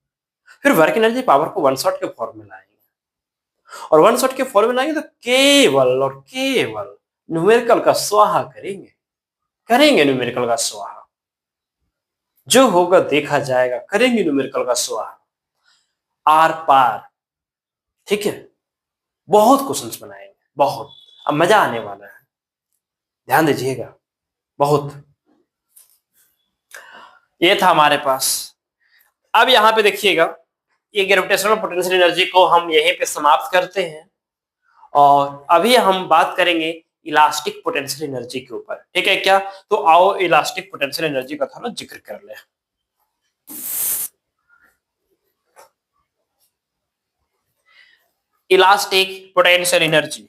फिर वर्क एनर्जी पावर को वन शॉट के फॉर्म में लाएंगे, और वन शॉट के फॉर्म में लाएंगे तो केवल और केवल न्यूमेरिकल का स्वाहा करेंगे, करेंगे न्यूमेरिकल का स्वाहा, जो होगा देखा जाएगा, करेंगे न्यूमेरिकल का स्वाहा आर पार, ठीक है। बहुत क्वेश्चंस बनाएंगे, बहुत, अब मजा आने वाला है, ध्यान दीजिएगा बहुत। ये था हमारे पास। अब यहाँ पे देखिएगा, ये ग्रेविटेशनल पोटेंशियल एनर्जी को हम यहीं पे समाप्त करते हैं, और अभी हम बात करेंगे इलास्टिक पोटेंशियल एनर्जी के ऊपर, ठीक है क्या। तो आओ इलास्टिक पोटेंशियल एनर्जी का थोड़ा जिक्र कर ले। इलास्टिक पोटेंशियल एनर्जी,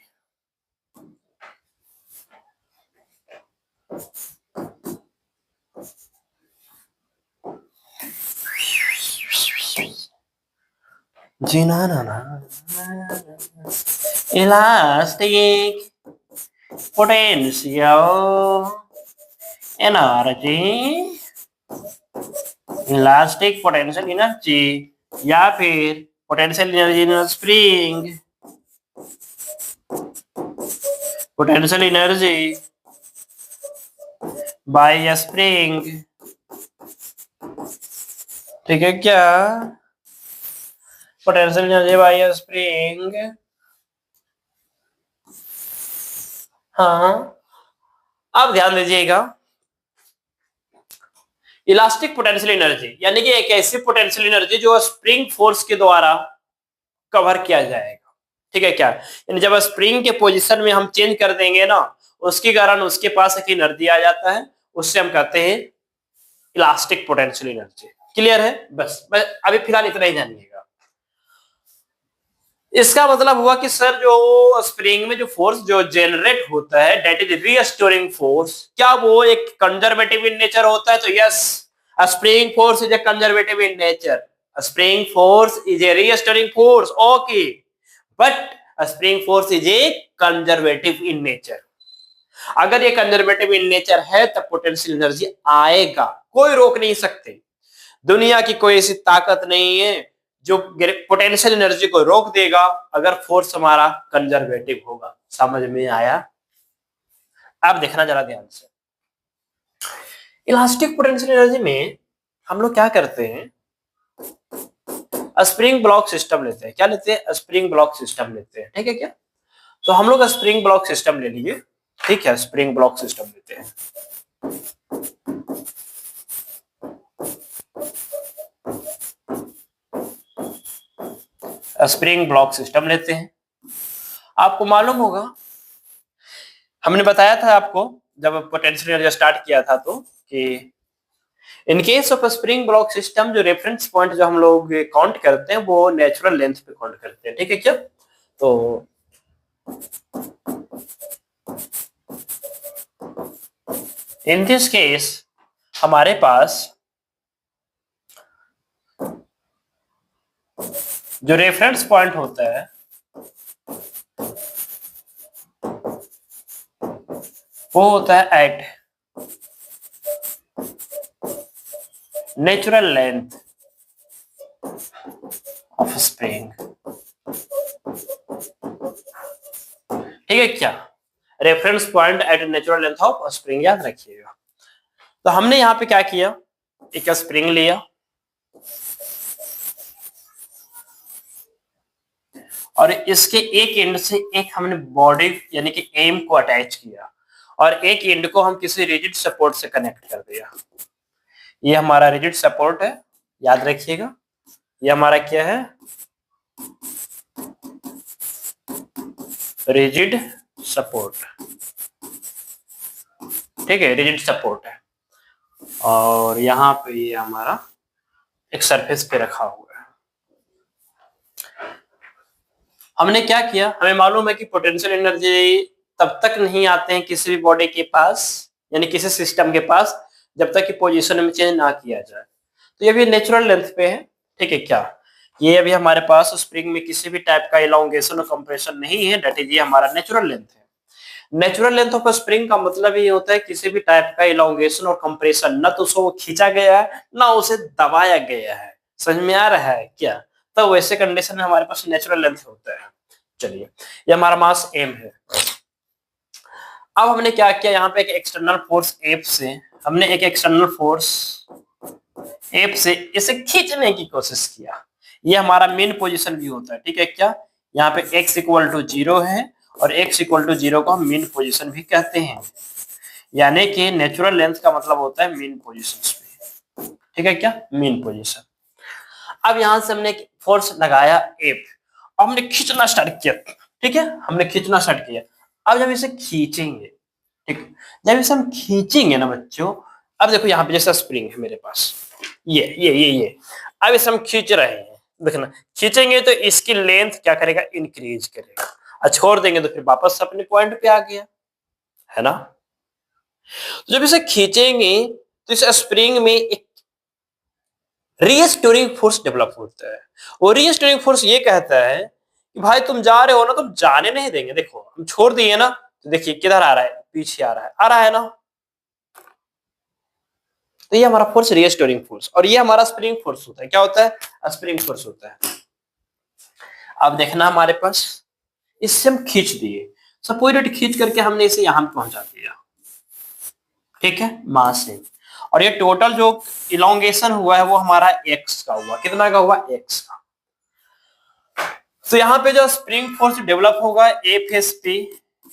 जी ना ना ना, elastic potential energy, elastic potential energy, या फिर potential energy in spring, potential energy by spring, ठीक है क्या, पोटेंशियल एनर्जी बाय स्प्रिंग हाँ, आप ध्यान दीजिएगा, इलास्टिक पोटेंशियल एनर्जी यानी कि एक ऐसी पोटेंशियल एनर्जी जो स्प्रिंग फोर्स के द्वारा कवर किया जाएगा। ठीक है क्या, यानी जब स्प्रिंग के पोजीशन में हम चेंज कर देंगे ना, उसके कारण उसके पास एक एनर्जी आ जाता है, उससे हम कहते हैं इलास्टिक पोटेंशियल एनर्जी। क्लियर है? बस अभी फिलहाल इतना ही जानिएगा। इसका मतलब हुआ कि सर जो स्प्रिंग में जो फोर्स जो जनरेट होता है दैट इज रीस्टोरिंग फोर्स, क्या वो एक कंजर्वेटिव इन नेचर होता है? तो yes, spring force is a conservative in nature, spring force is a restoring force, okay, but spring force is a conservative in nature. अगर ये कंजर्वेटिव इन नेचर है तब पोटेंशियल एनर्जी आएगा, कोई रोक नहीं सकते। दुनिया की कोई ऐसी ताकत नहीं है जो पोटेंशियल एनर्जी को रोक देगा अगर फोर्स हमारा कंजर्वेटिव होगा। समझ में आया? आप देखना जरा ध्यान से, इलास्टिक पोटेंशियल एनर्जी में हम लोग क्या करते हैं, स्प्रिंग ब्लॉक सिस्टम लेते हैं। क्या लेते हैं? स्प्रिंग ब्लॉक सिस्टम लेते हैं। ठीक है क्या, तो हम लोग स्प्रिंग ब्लॉक सिस्टम ले लीजिए। ठीक है, स्प्रिंग ब्लॉक सिस्टम लेते हैं। स्प्रिंग ब्लॉक सिस्टम लेते हैं। आपको मालूम होगा, हमने बताया था आपको जब पोटेंशियल एनर्जी स्टार्ट किया था तो, कि in case of spring block system जो रेफरेंस पॉइंट जो हम लोग काउंट करते हैं वो नेचुरल लेंथ पे काउंट करते हैं। ठीक है क्या, तो इन दिस केस हमारे पास जो रेफरेंस पॉइंट होता है वो होता है at natural length of spring. ठीक है क्या, reference point at natural length of spring, याद रखिएगा। तो हमने यहां पे क्या किया, एक स्प्रिंग लिया और इसके एक एंड से एक हमने बॉडी यानी कि एम को अटैच किया और एक एंड को हम किसी रिजिड सपोर्ट से कनेक्ट कर दिया। ये हमारा रिजिड सपोर्ट है, याद रखिएगा। ये हमारा क्या है? Rigid support. ठीक है, रिजिड सपोर्ट है और यहाँ पे ये हमारा एक सरफेस पे रखा हुआ है। हमने क्या किया, हमें मालूम है कि पोटेंशियल एनर्जी तब तक नहीं आते हैं किसी भी बॉडी के पास यानी किसी सिस्टम के पास जब तक कि पोजीशन में चेंज ना किया जाए। तो ये भी नेचुरल लेंथ पे है। ठीक है क्या, ये अभी हमारे पास स्प्रिंग में किसी भी टाइप का इलांगेशन और कंप्रेशन नहीं है, दैट इज ये हमारा नेचुरल लेंथ है। नेचुरल लेंथ ऑफ स्प्रिंग का मतलब ये होता है किसी भी टाइप का इलांगेशन और कंप्रेशन, ना तो उसको खींचा गया है ना उसे दबाया गया है। समझ में आ रहा है क्या? तो वैसे कंडीशन में हमारे पास नेचुरल लेंथ होता है। चलिए, ये हमारा मास एम है। अब हमने क्या किया, यहाँ पे एक एक्सटर्नल फोर्स एफ से हमने एक एक्सटर्नल फोर्स एफ से इसे खींचने की कोशिश किया। ये हमारा मेन पोजीशन भी होता है। ठीक है क्या, यहाँ पे x इक्वल टू 0 है और x इक्वल टू 0 को हम मेन पोजीशन भी कहते हैं, यानी कि नेचुरल लेंथ का मतलब होता है मेन पोजीशन पे। ठीक है क्या, मेन पोजीशन। अब यहां से हमने फोर्स लगाया एफ, हमने खींचना स्टार्ट किया। ठीक है, हमने खींचना स्टार्ट किया। अब जब इसे खींचेंगे, ठीक, जब इसे हम खींचेंगे ना बच्चों, अब देखो यहाँ पे जैसा स्प्रिंग है मेरे पास, ये अब इसे हम खींच रहे हैं। देखना, खींचेंगे तो इसकी लेंथ क्या करेगा, इंक्रीज करेगा, और छोड़ देंगे तो फिर वापस अपने पॉइंट पे आ गया, है ना। तो जब इसे खींचेंगे तो इस स्प्रिंग में एक रीस्टोरिंग फोर्स डेवलप होता है। वो रीस्टोरिंग फोर्स ये कहता है कि भाई तुम जा रहे हो ना, तुम जाने नहीं देंगे। देखो हम छोड़ दिए ना, तो देखिए किधर आ रहा है, पीछे आ रहा है ना। तो ये हमारा फोर्स रीस्टोरिंग फोर्स, और ये हमारा स्प्रिंग फोर्स होता है। क्या होता है? स्प्रिंग फोर्स होता है। अब देखना हमारे पास, इससे हम खींच दिए, सपोज खींच करके हमने इसे यहां पहुंचा दिया। ठीक है, मास से, और ये टोटल जो इलांगेशन हुआ है वो हमारा x का हुआ। कितना का हुआ? x का। तो यहाँ पे जो स्प्रिंग फोर्स डेवलप होगा एफ एस पी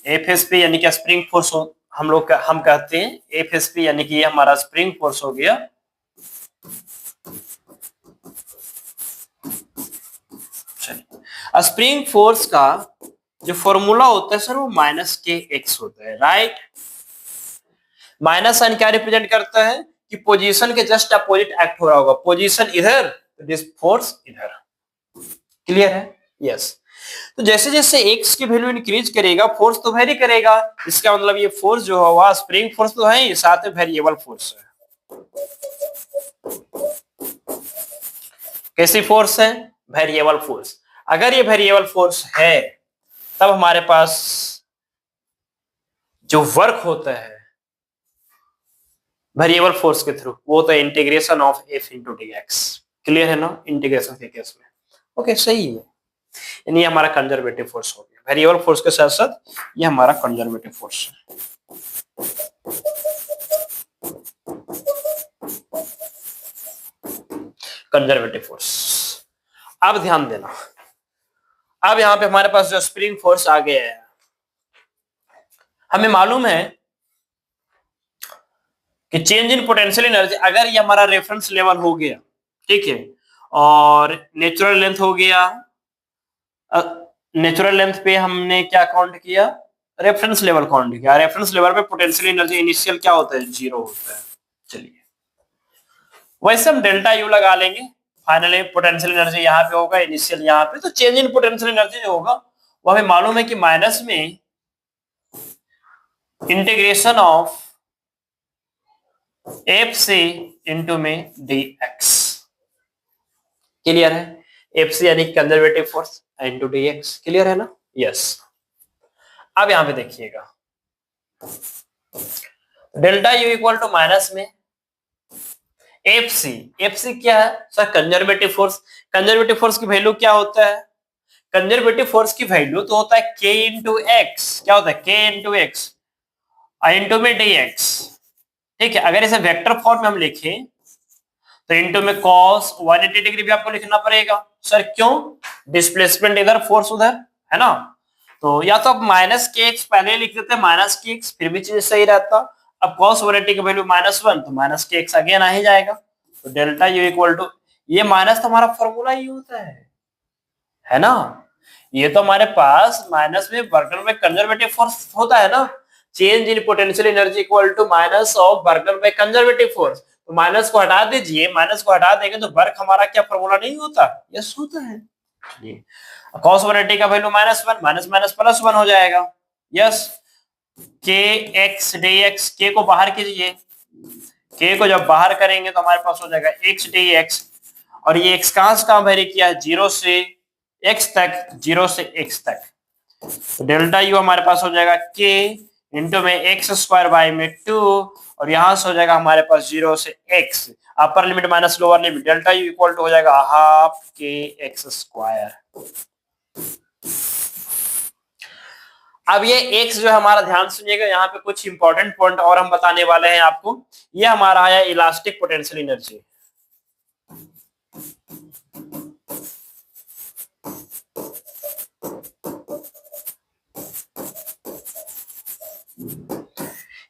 एफएसपी यानी कि स्प्रिंग फोर्स हम कहते हैं एफएसपी यानी कि ये हमारा स्प्रिंग फोर्स हो गया। चलिए, स्प्रिंग फोर्स का जो फॉर्मूला होता है सर वो माइनस के एक्स होता है, राइट। माइनस साइन क्या रिप्रेजेंट करता है कि पोजीशन के जस्ट अपोजिट एक्ट हो रहा होगा, पोजीशन इधर तो दिस फोर्स इधर। क्लियर है? यस। तो जैसे जैसे एक्स की वैल्यू इंक्रीज करेगा फोर्स तो वेरी करेगा, इसका मतलब ये फोर्स जो होगा स्प्रिंग फोर्स तो है ही, साथ में वेरिएबल फोर्स है। कैसी फोर्स है? Variable force. अगर ये वेरिएबल फोर्स है तब हमारे पास जो वर्क होता है वेरिएबल फोर्स के थ्रू वो तो integration of F into D X. Clear है ना इंटीग्रेशन के केस में? ओके, सही है। यानी हमारा कंजर्वेटिव फोर्स हो गया, वेरिएबल फोर्स के साथ साथ ये हमारा कंजर्वेटिव फोर्स है। Conservative force. अब ध्यान देना, अब यहां पे हमारे पास जो स्प्रिंग फोर्स आ गया है, हमें मालूम है कि चेंज इन पोटेंशियल एनर्जी, अगर ये हमारा रेफरेंस लेवल हो गया, ठीक है, और नेचुरल लेंथ हो गया, नेचुरल लेंथ पे हमने क्या काउंट किया? रेफरेंस लेवल काउंट किया। रेफरेंस लेवल पे पोटेंशियल एनर्जी इनिशियल क्या होता है? 0 होता है। चलिए, वैसे हम डेल्टा यू लगा लेंगे, फाइनली पोटेंशियल एनर्जी यहाँ पे होगा, इनिशियल यहाँ पे, तो चेंज इन पोटेंशियल एनर्जी जो होगा वो हमें मालूम है कि माइनस में integration of F C into में डी एक्स। क्लियर है? एफ सी यानी conservative force into D X. Clear है ना? यस। अब यहां पे देखिएगा, delta U equal to minus में एफ सी। एफ सी क्या है sir? Conservative force. Conservative force की वैल्यू क्या होता है? कंजर्वेटिव फोर्स की वैल्यू तो होता है k इंटू एक्स। क्या होता है? k इंटू एक्स इंटू में डी एक्स। ठीक है, अगर इसे वेक्टर फॉर्म में हम लिखें तो इंटू में cos 180 डिग्री भी आपको लिखना पड़ेगा। सर क्यों? डिस्प्लेसमेंट इधर, फोर्स उधर, है ना। तो या तो आप माइनस के एक्स पहले लिख देते हैं, माइनस के एक्स, फिर भी चीज सही रहता। अब cos 180 की वैल्यू -1 तो माइनस के एक्स अगेन आ ही जाएगा। तो डेल्टा यू इक्वल टू, ये माइनस तो हमारा फॉर्मूला ही होता है ना। ये तो हमारे पास माइनस में बर्गन में कंजर्वेटिव फोर्स होता है ना। Change in potential energy equal to minus of बर्गन बाय कंजर्वेटिव फोर्स। तो माइनस को हटा दीजिए, माइनस को हटा देंगे तो वर्क हमारा क्या फॉर्मूला नहीं होता? यस होता है। cos 180 का वैल्यू -1, माइनस माइनस +1 हो जाएगा। यस, के एक्स डी एक्स, के को बाहर कीजिए, के को जब बाहर करेंगे तो हमारे पास हो जाएगा एक्स डी एक्स, और ये एक्स कहां से कहां वेरी किया है? 0 से x तक, 0 से x तक। तो डेल्टा यू हमारे पास हो जाएगा k इंटू में एक्स स्क्वायर बाई में 2, और यहां से हो जाएगा हमारे पास 0 से x, upper limit minus lower limit, delta U equal to हो जाएगा हाफ के एक्स स्क्वायर। अब ये x जो हमारा, ध्यान सुनिएगा, यहाँ पे कुछ इंपॉर्टेंट पॉइंट और हम बताने वाले हैं आपको। ये हमारा आया इलास्टिक पोटेंशियल एनर्जी।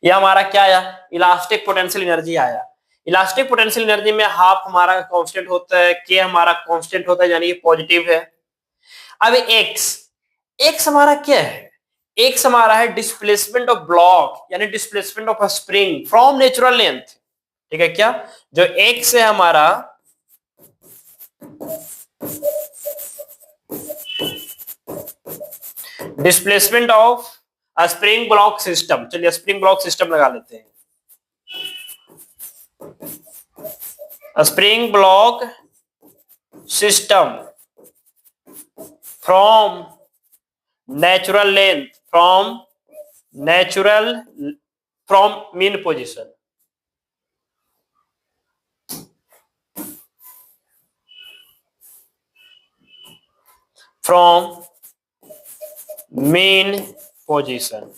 ये हमारा क्या आया? इलास्टिक पोटेंशियल एनर्जी आया। इलास्टिक पोटेंशियल एनर्जी में हाफ हमारा कांस्टेंट होता है, के हमारा कांस्टेंट होता है यानी कि पॉजिटिव है। अब एक्स हमारा क्या है? एक्स हमारा है डिस्प्लेसमेंट ऑफ ब्लॉक यानी displacement of a spring from natural length. ठीक है, क्या जो एक्स है हमारा displacement of spring block system. चलिए स्प्रिंग ब्लॉक सिस्टम लगा लेते हैं। Spring block system from natural length, from mean position. From main position,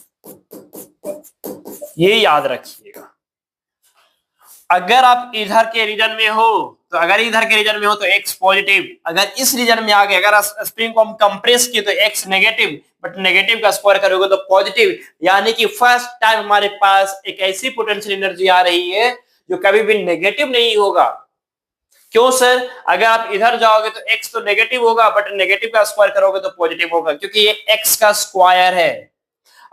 ये याद रखिएगा। अगर आप इधर के रीजन में हो तो अगर इधर के रीजन में हो तो x पॉजिटिव, अगर इस रीजन में आ गए, अगर स्प्रिंग को हम कंप्रेस किए तो x नेगेटिव, बट नेगेटिव का स्क्वायर करोगे तो पॉजिटिव। यानी कि फर्स्ट टाइम हमारे पास एक ऐसी पोटेंशियल एनर्जी आ रही है जो कभी भी नेगेटिव नहीं होगा। क्यों सर? अगर आप इधर जाओगे तो x तो नेगेटिव होगा, बट नेगेटिव का स्क्वायर करोगे तो पॉजिटिव होगा, क्योंकि ये x का स्क्वायर है।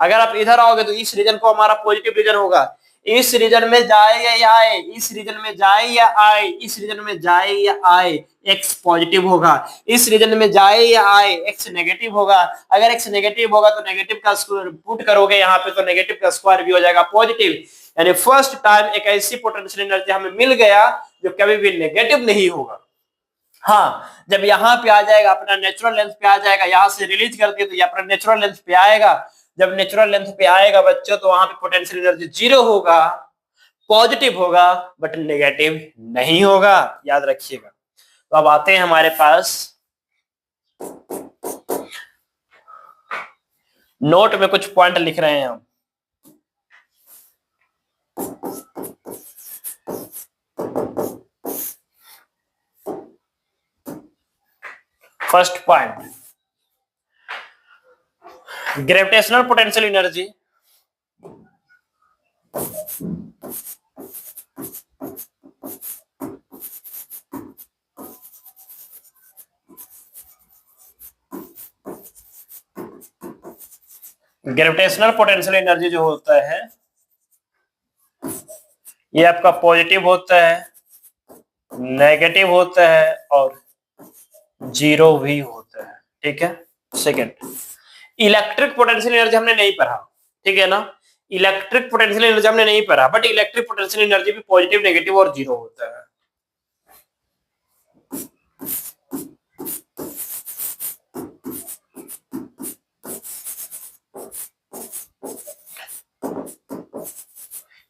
अगर आप इधर आओगे तो इस रीजन को हमारा पॉजिटिव रीजन होगा, इस रीजन में जाए या आए, इस रीजन में जाए या आए, इस रीजन में जाए या आए, x पॉजिटिव होगा। इस रीजन में जाए या आए, x नेगेटिव होगा। अगर x नेगेटिव होगा तो नेगेटिव का स्क्वायर पुट करोगे यहाँ पे तो नेगेटिव का स्क्वायर भी हो जाएगा पॉजिटिव। यानी फर्स्ट टाइम एक ऐसी पोटेंशियल एनर्जी हमें मिल गया जो कभी भी नेगेटिव नहीं होगा। हाँ, जब यहाँ पे आ जाएगा अपना नेचुरल लेंथ पे आ जाएगा, यहाँ से रिलीज कर दिया तो ये अपना नेचुरल लेंथ पे आएगा। जब नेचुरल लेंथ पे आएगा बच्चों तो वहां पे पोटेंशियल एनर्जी जीरो होगा, पॉजिटिव होगा, बट नेगेटिव नहीं होगा, याद रखिएगा। तो अब आते हैं हमारे पास नोट में कुछ पॉइंट लिख रहे हैं हम। First point, gravitational potential energy gravitational potential energy जो होता है ये आपका पॉजिटिव होता है, नेगेटिव होता है और जीरो भी होता है। ठीक है। सेकंड, इलेक्ट्रिक पोटेंशियल एनर्जी हमने नहीं पढ़ा, ठीक है ना। इलेक्ट्रिक पोटेंशियल एनर्जी हमने नहीं पढ़ा, बट इलेक्ट्रिक पोटेंशियल एनर्जी भी पॉजिटिव, नेगेटिव और जीरो होता है।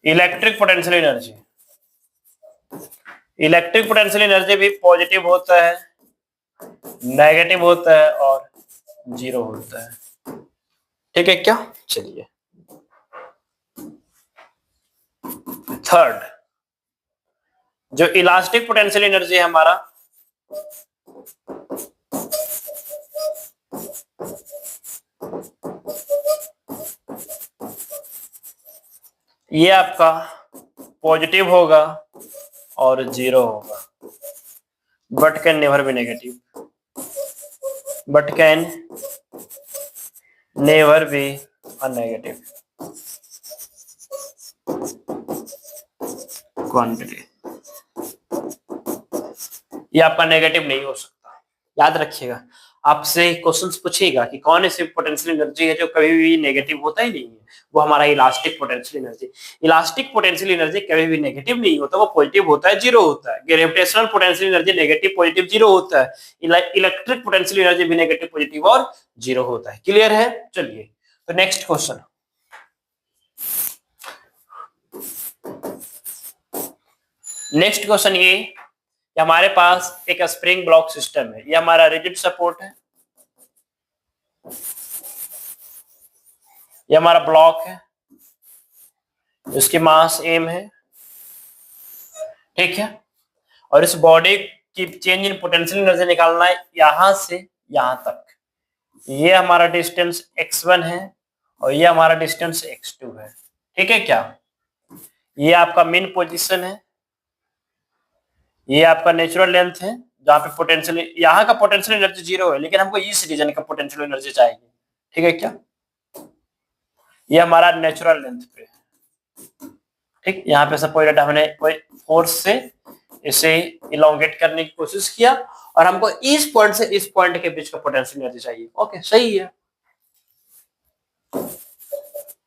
Electric potential energy, electric potential energy भी पॉजिटिव होता है, नेगेटिव होता है और जीरो होता है। ठीक है क्या? चलिए थर्ड, जो इलास्टिक पोटेंशियल एनर्जी है हमारा, ये आपका पॉजिटिव होगा और जीरो होगा, but can never be negative, but can never be a negative quantity. ये आपका नेगेटिव नहीं हो सकता। याद रखिएगा, आपसे क्वेश्चंस पूछेगा कि कौन ऐसी पोटेंशियल एनर्जी है जो कभी भी नेगेटिव होता ही नहीं है, वो हमारा elastic potential energy. Elastic potential energy कभी भी नेगेटिव नहीं होता, वो पॉजिटिव होता है, जीरो होता है। Gravitational potential energy negative, positive, zero होता है। इलेक्ट्रिक पोटेंशियल एनर्जी भी नेगेटिव, पॉजिटिव और जीरो होता है। क्लियर है? चलिए तो नेक्स्ट क्वेश्चन, नेक्स्ट क्वेश्चन ये हमारे पास एक स्प्रिंग ब्लॉक सिस्टम है, ये हमारा रिजिड सपोर्ट है, ये हमारा ब्लॉक है, इसकी मास m है, ठीक है। और इस बॉडी की चेंज इन पोटेंशियल एनर्जी निकालना है यहां से यहां तक। ये हमारा डिस्टेंस x1 है और ये हमारा डिस्टेंस x2 है, ठीक है क्या। ये आपका मेन पोजीशन है, ये आपका नेचुरल लेंथ है जहां पे पोटेंशियल, यहाँ का पोटेंशियल एनर्जी जीरो है, लेकिन हमको इस रीजन का पोटेंशियल एनर्जी चाहिए, ठीक है क्या। ये हमारा नेचुरल लेंथ पे है, ठीक। यहाँ पे सपोज हमने कोई फोर्स से इसे इलोंगेट करने की कोशिश किया और हमको इस पॉइंट से इस पॉइंट के बीच का पोटेंशियल एनर्जी चाहिए। ओके, सही है,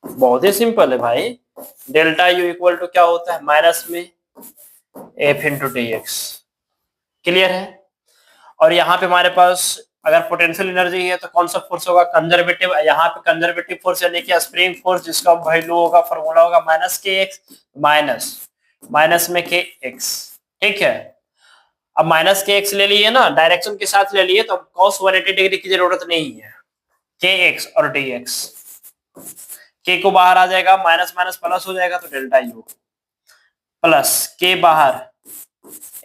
बहुत ही सिंपल है भाई। डेल्टा यू इक्वल टू क्या होता है, माइनस में F into D X. Clear है? और यहाँ पे हमारे पास अगर पोटेंशियल एनर्जी है तो कौन सा फोर्स होगा, कंजर्वेटिव। यहाँ पे कंजर्वेटिव फोर्स यानी कि स्प्रिंग फोर्स, जिसका वैल्यू होगा, फॉर्मूला होगा माइनस के एक्स, माइनस में के एक्स, ठीक है। अब माइनस के एक्स ले लिए ना, डायरेक्शन के साथ ले लिए, तो cos 180 डिग्री की जरूरत नहीं है। के एक्स और डी एक्स, के को बाहर आ जाएगा, माइनस माइनस प्लस हो जाएगा, तो डेल्टा यू प्लस के बाहर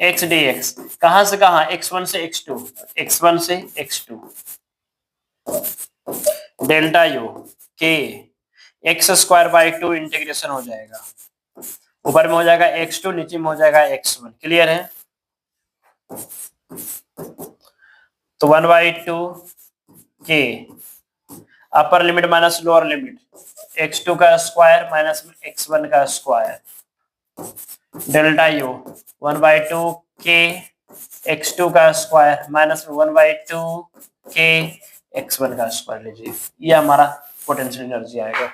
एक्स डी एक्स, कहां से कहां, x1 से x2, x1 से x2, डेल्टा यू के एक्स स्क्वायर बाई 2 इंटीग्रेशन हो जाएगा, ऊपर में हो जाएगा x2, नीचे में हो जाएगा x1। क्लियर है? तो 1/2 के अपर limit minus lower limit, x2 का स्क्वायर माइनस x1 का स्क्वायर, डेल्टा यू 1/2 के x2 का स्क्वायर माइनस 1/2 के x1 का स्क्वायर लीजिए, ये हमारा पोटेंशियल एनर्जी आएगा।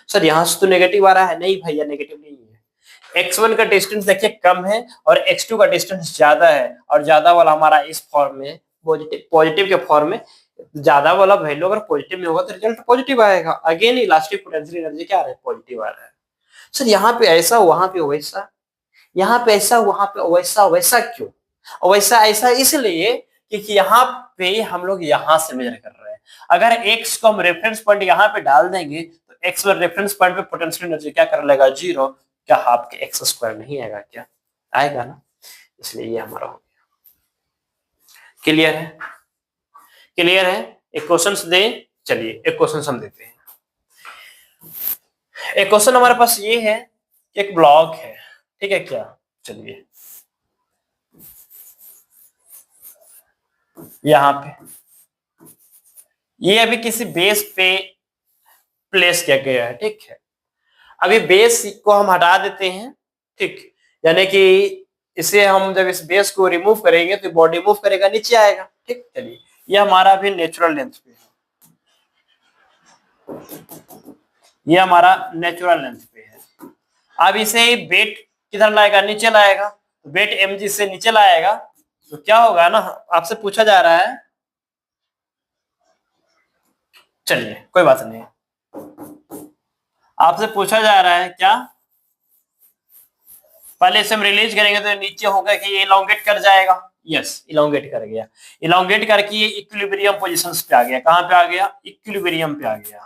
सर यहाँ से तो नेगेटिव आ रहा है, नहीं भैया नेगेटिव नहीं है, x1 का डिस्टेंस देखिए कम है और x2 का डिस्टेंस ज्यादा है, और ज्यादा वाला हमारा इस फॉर्म में पॉजिटिव के फॉर्म में, ज्यादा वाला वैल्यू अगर पॉजिटिव में होगा तो रिजल्ट पॉजिटिव आएगा। अगेन इलास्टिक पोटेंशियल एनर्जी क्या आ रहा है, पॉजिटिव आ रहा है। सर यहाँ पे ऐसा, वहां पे वैसा, यहाँ पे ऐसा, वहां पे वैसा, वैसा क्यों? वैसा ऐसा इसलिए क्योंकि यहाँ पे हम लोग यहाँ से मेजर कर रहे हैं। अगर x को हम रेफरेंस पॉइंट यहाँ पे डाल देंगे तो x पर रेफरेंस पॉइंट पे पोटेंशियल एनर्जी क्या कर लेगा, 0। क्या हाफ के x स्क्वायर नहीं आएगा क्या? आएगा ना, इसलिए ये हमारा हो गया। क्लियर है? क्लियर है? एक क्वेश्चन दे, चलिए एक क्वेश्चन हम देते हैं। एक क्वेश्चन हमारे पास ये है, एक ब्लॉक है, ठीक है क्या? चलिए यहाँ पे ये अभी किसी बेस पे प्लेस किया गया है, ठीक है। अभी बेस को हम हटा देते हैं, ठीक, यानी कि इसे हम जब इस बेस को रिमूव करेंगे तो बॉडी मूव करेगा, नीचे आएगा, ठीक। चलिए ये हमारा भी नेचुरल लेंथ पे है, ये हमारा नेचुरल लेंथ पे है। अब इसे वेट किधर लाएगा, नीचे लाएगा, वेट mg से नीचे लाएगा तो क्या होगा ना, आपसे पूछा जा रहा है, चलिए कोई बात नहीं, आपसे पूछा जा रहा है क्या, पहले इसे हम रिलीज करेंगे तो नीचे होगा कि ये इलोंगेट कर जाएगा, यस इलोंगेट कर गया, इलोंगेट करके ये इक्विलिब्रियम पोजीशंस पे आ गया। कहां पे आ गया, इक्विलिब्रियम पे आ गया,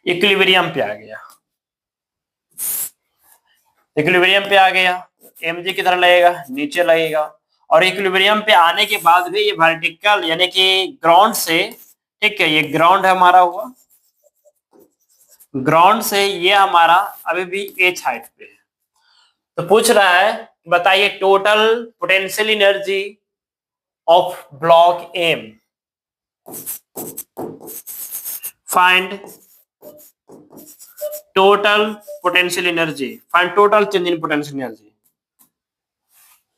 इक्विलिब्रियम पे आ गया, इक्विलिब्रियम पे आ गया, mg किधर लगेगा, नीचे लगेगा। और इक्विलिब्रियम पे आने के बाद भी ये वर्टिकल यानी कि ग्राउंड से, ठीक है, ये ग्राउंड है हमारा हुआ, ग्राउंड से ये हमारा अभी भी एच हाइट पे है। तो पूछ रहा है बताइए total potential energy of block M, find total potential energy, find total change in potential energy,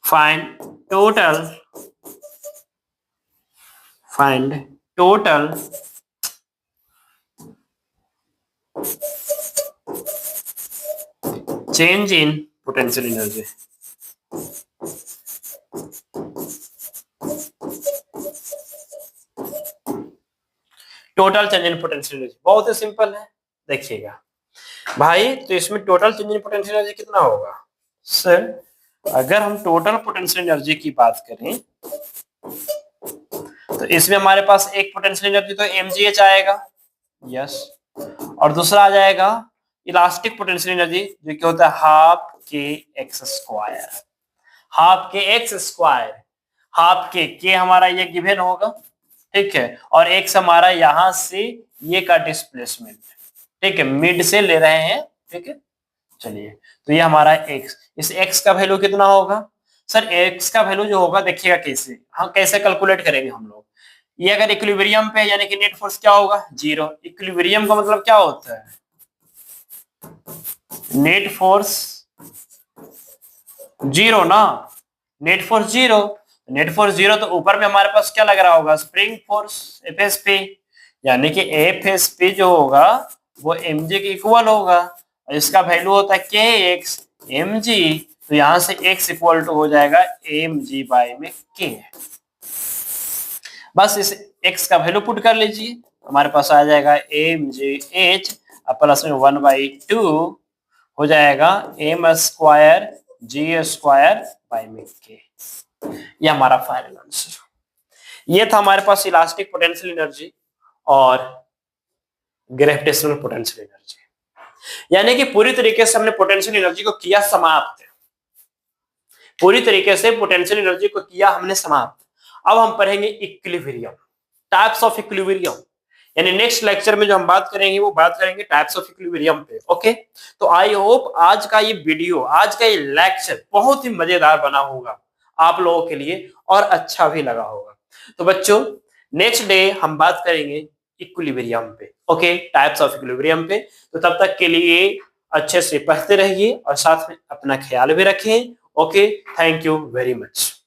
find total change in potential energy। Total change in potential energy बहुत ही सिंपल है, देखिएगा भाई। तो इसमें total change in potential energy कितना होगा sir, अगर हम टोटल पोटेंशियल एनर्जी की बात करें तो इसमें हमारे पास एक पोटेंशियल एनर्जी तो mgh आएगा, यस, और दूसरा आ जाएगा इलास्टिक पोटेंशियल एनर्जी जो कि होता है हाफ के एक्स स्क्वायर, हाफ के एक्स स्क्वायर, हाफ के हमारा ये गिवन होगा, ठीक है, और एक्स हमारा यहां से ये का डिस्प्लेसमेंट, ठीक है, मिड से ले रहे हैं, ठीक है। चलिए तो ये हमारा एक्स, इस एक्स का वैल्यू कितना होगा सर, एक्स का वैल्यू जो होगा देखिएगा कैसे, हम कैसे कैलकुलेट करेंगे हम लोग, ये अगर इक्विलिब्रियम पे यानी कि नेट फोर्स क्या होगा, 0। इक्विलिब्रियम का मतलब क्या होता है, नेट फोर्स 0 ना, नेट फोर्स 0, नेट फोर्स 0 तो ऊपर में हमारे पास क्या लग रहा होगा, स्प्रिंग फोर्स एफएसपी, यानी कि एफएसपी जो होगा वो mg के इक्वल होगा, और इसका वैल्यू होता है kx mg, तो यहां से x इक्वल टू हो जाएगा mg बाय में k। बस इस x का वैल्यू पुट कर लीजिए, हमारे पास आ जाएगा mgh प्लस में 1/2 हो जाएगा m square g square by में k। ये हमारा फाइनल आंसर। ये था हमारे पास इलास्टिक पोटेंशियल एनर्जी और ग्रेविटेशनल पोटेंशियल एनर्जी। यानी कि पूरी तरीके से हमने पोटेंशियल एनर्जी को किया समाप्त, पूरी तरीके से पोटेंशियल एनर्जी को किया हमने समाप्त। अब हम पढ़ेंगे इक्विलिब्रियम, टाइप्स ऑफ इक्विलिब्रियम, यानी नेक्स्ट लेक्चर में जो हम बात करेंगे वो बात करेंगे टाइप्स ऑफ इक्विलिब्रियम पे। ओके, तो आई होप आज का ये वीडियो, आज का ये लेक्चर बहुत ही मजेदार बना होगा आप लोगों के लिए और अच्छा भी लगा होगा। तो बच्चों नेक्स्ट डे हम बात करेंगे इक्विलिब्रियम पे, ओके, टाइप्स ऑफ इक्विलिब्रियम पे। तो तब तक के लिए अच्छे से पढ़ते रहिए और साथ में अपना ख्याल भी रखें। Okay, thank you very much.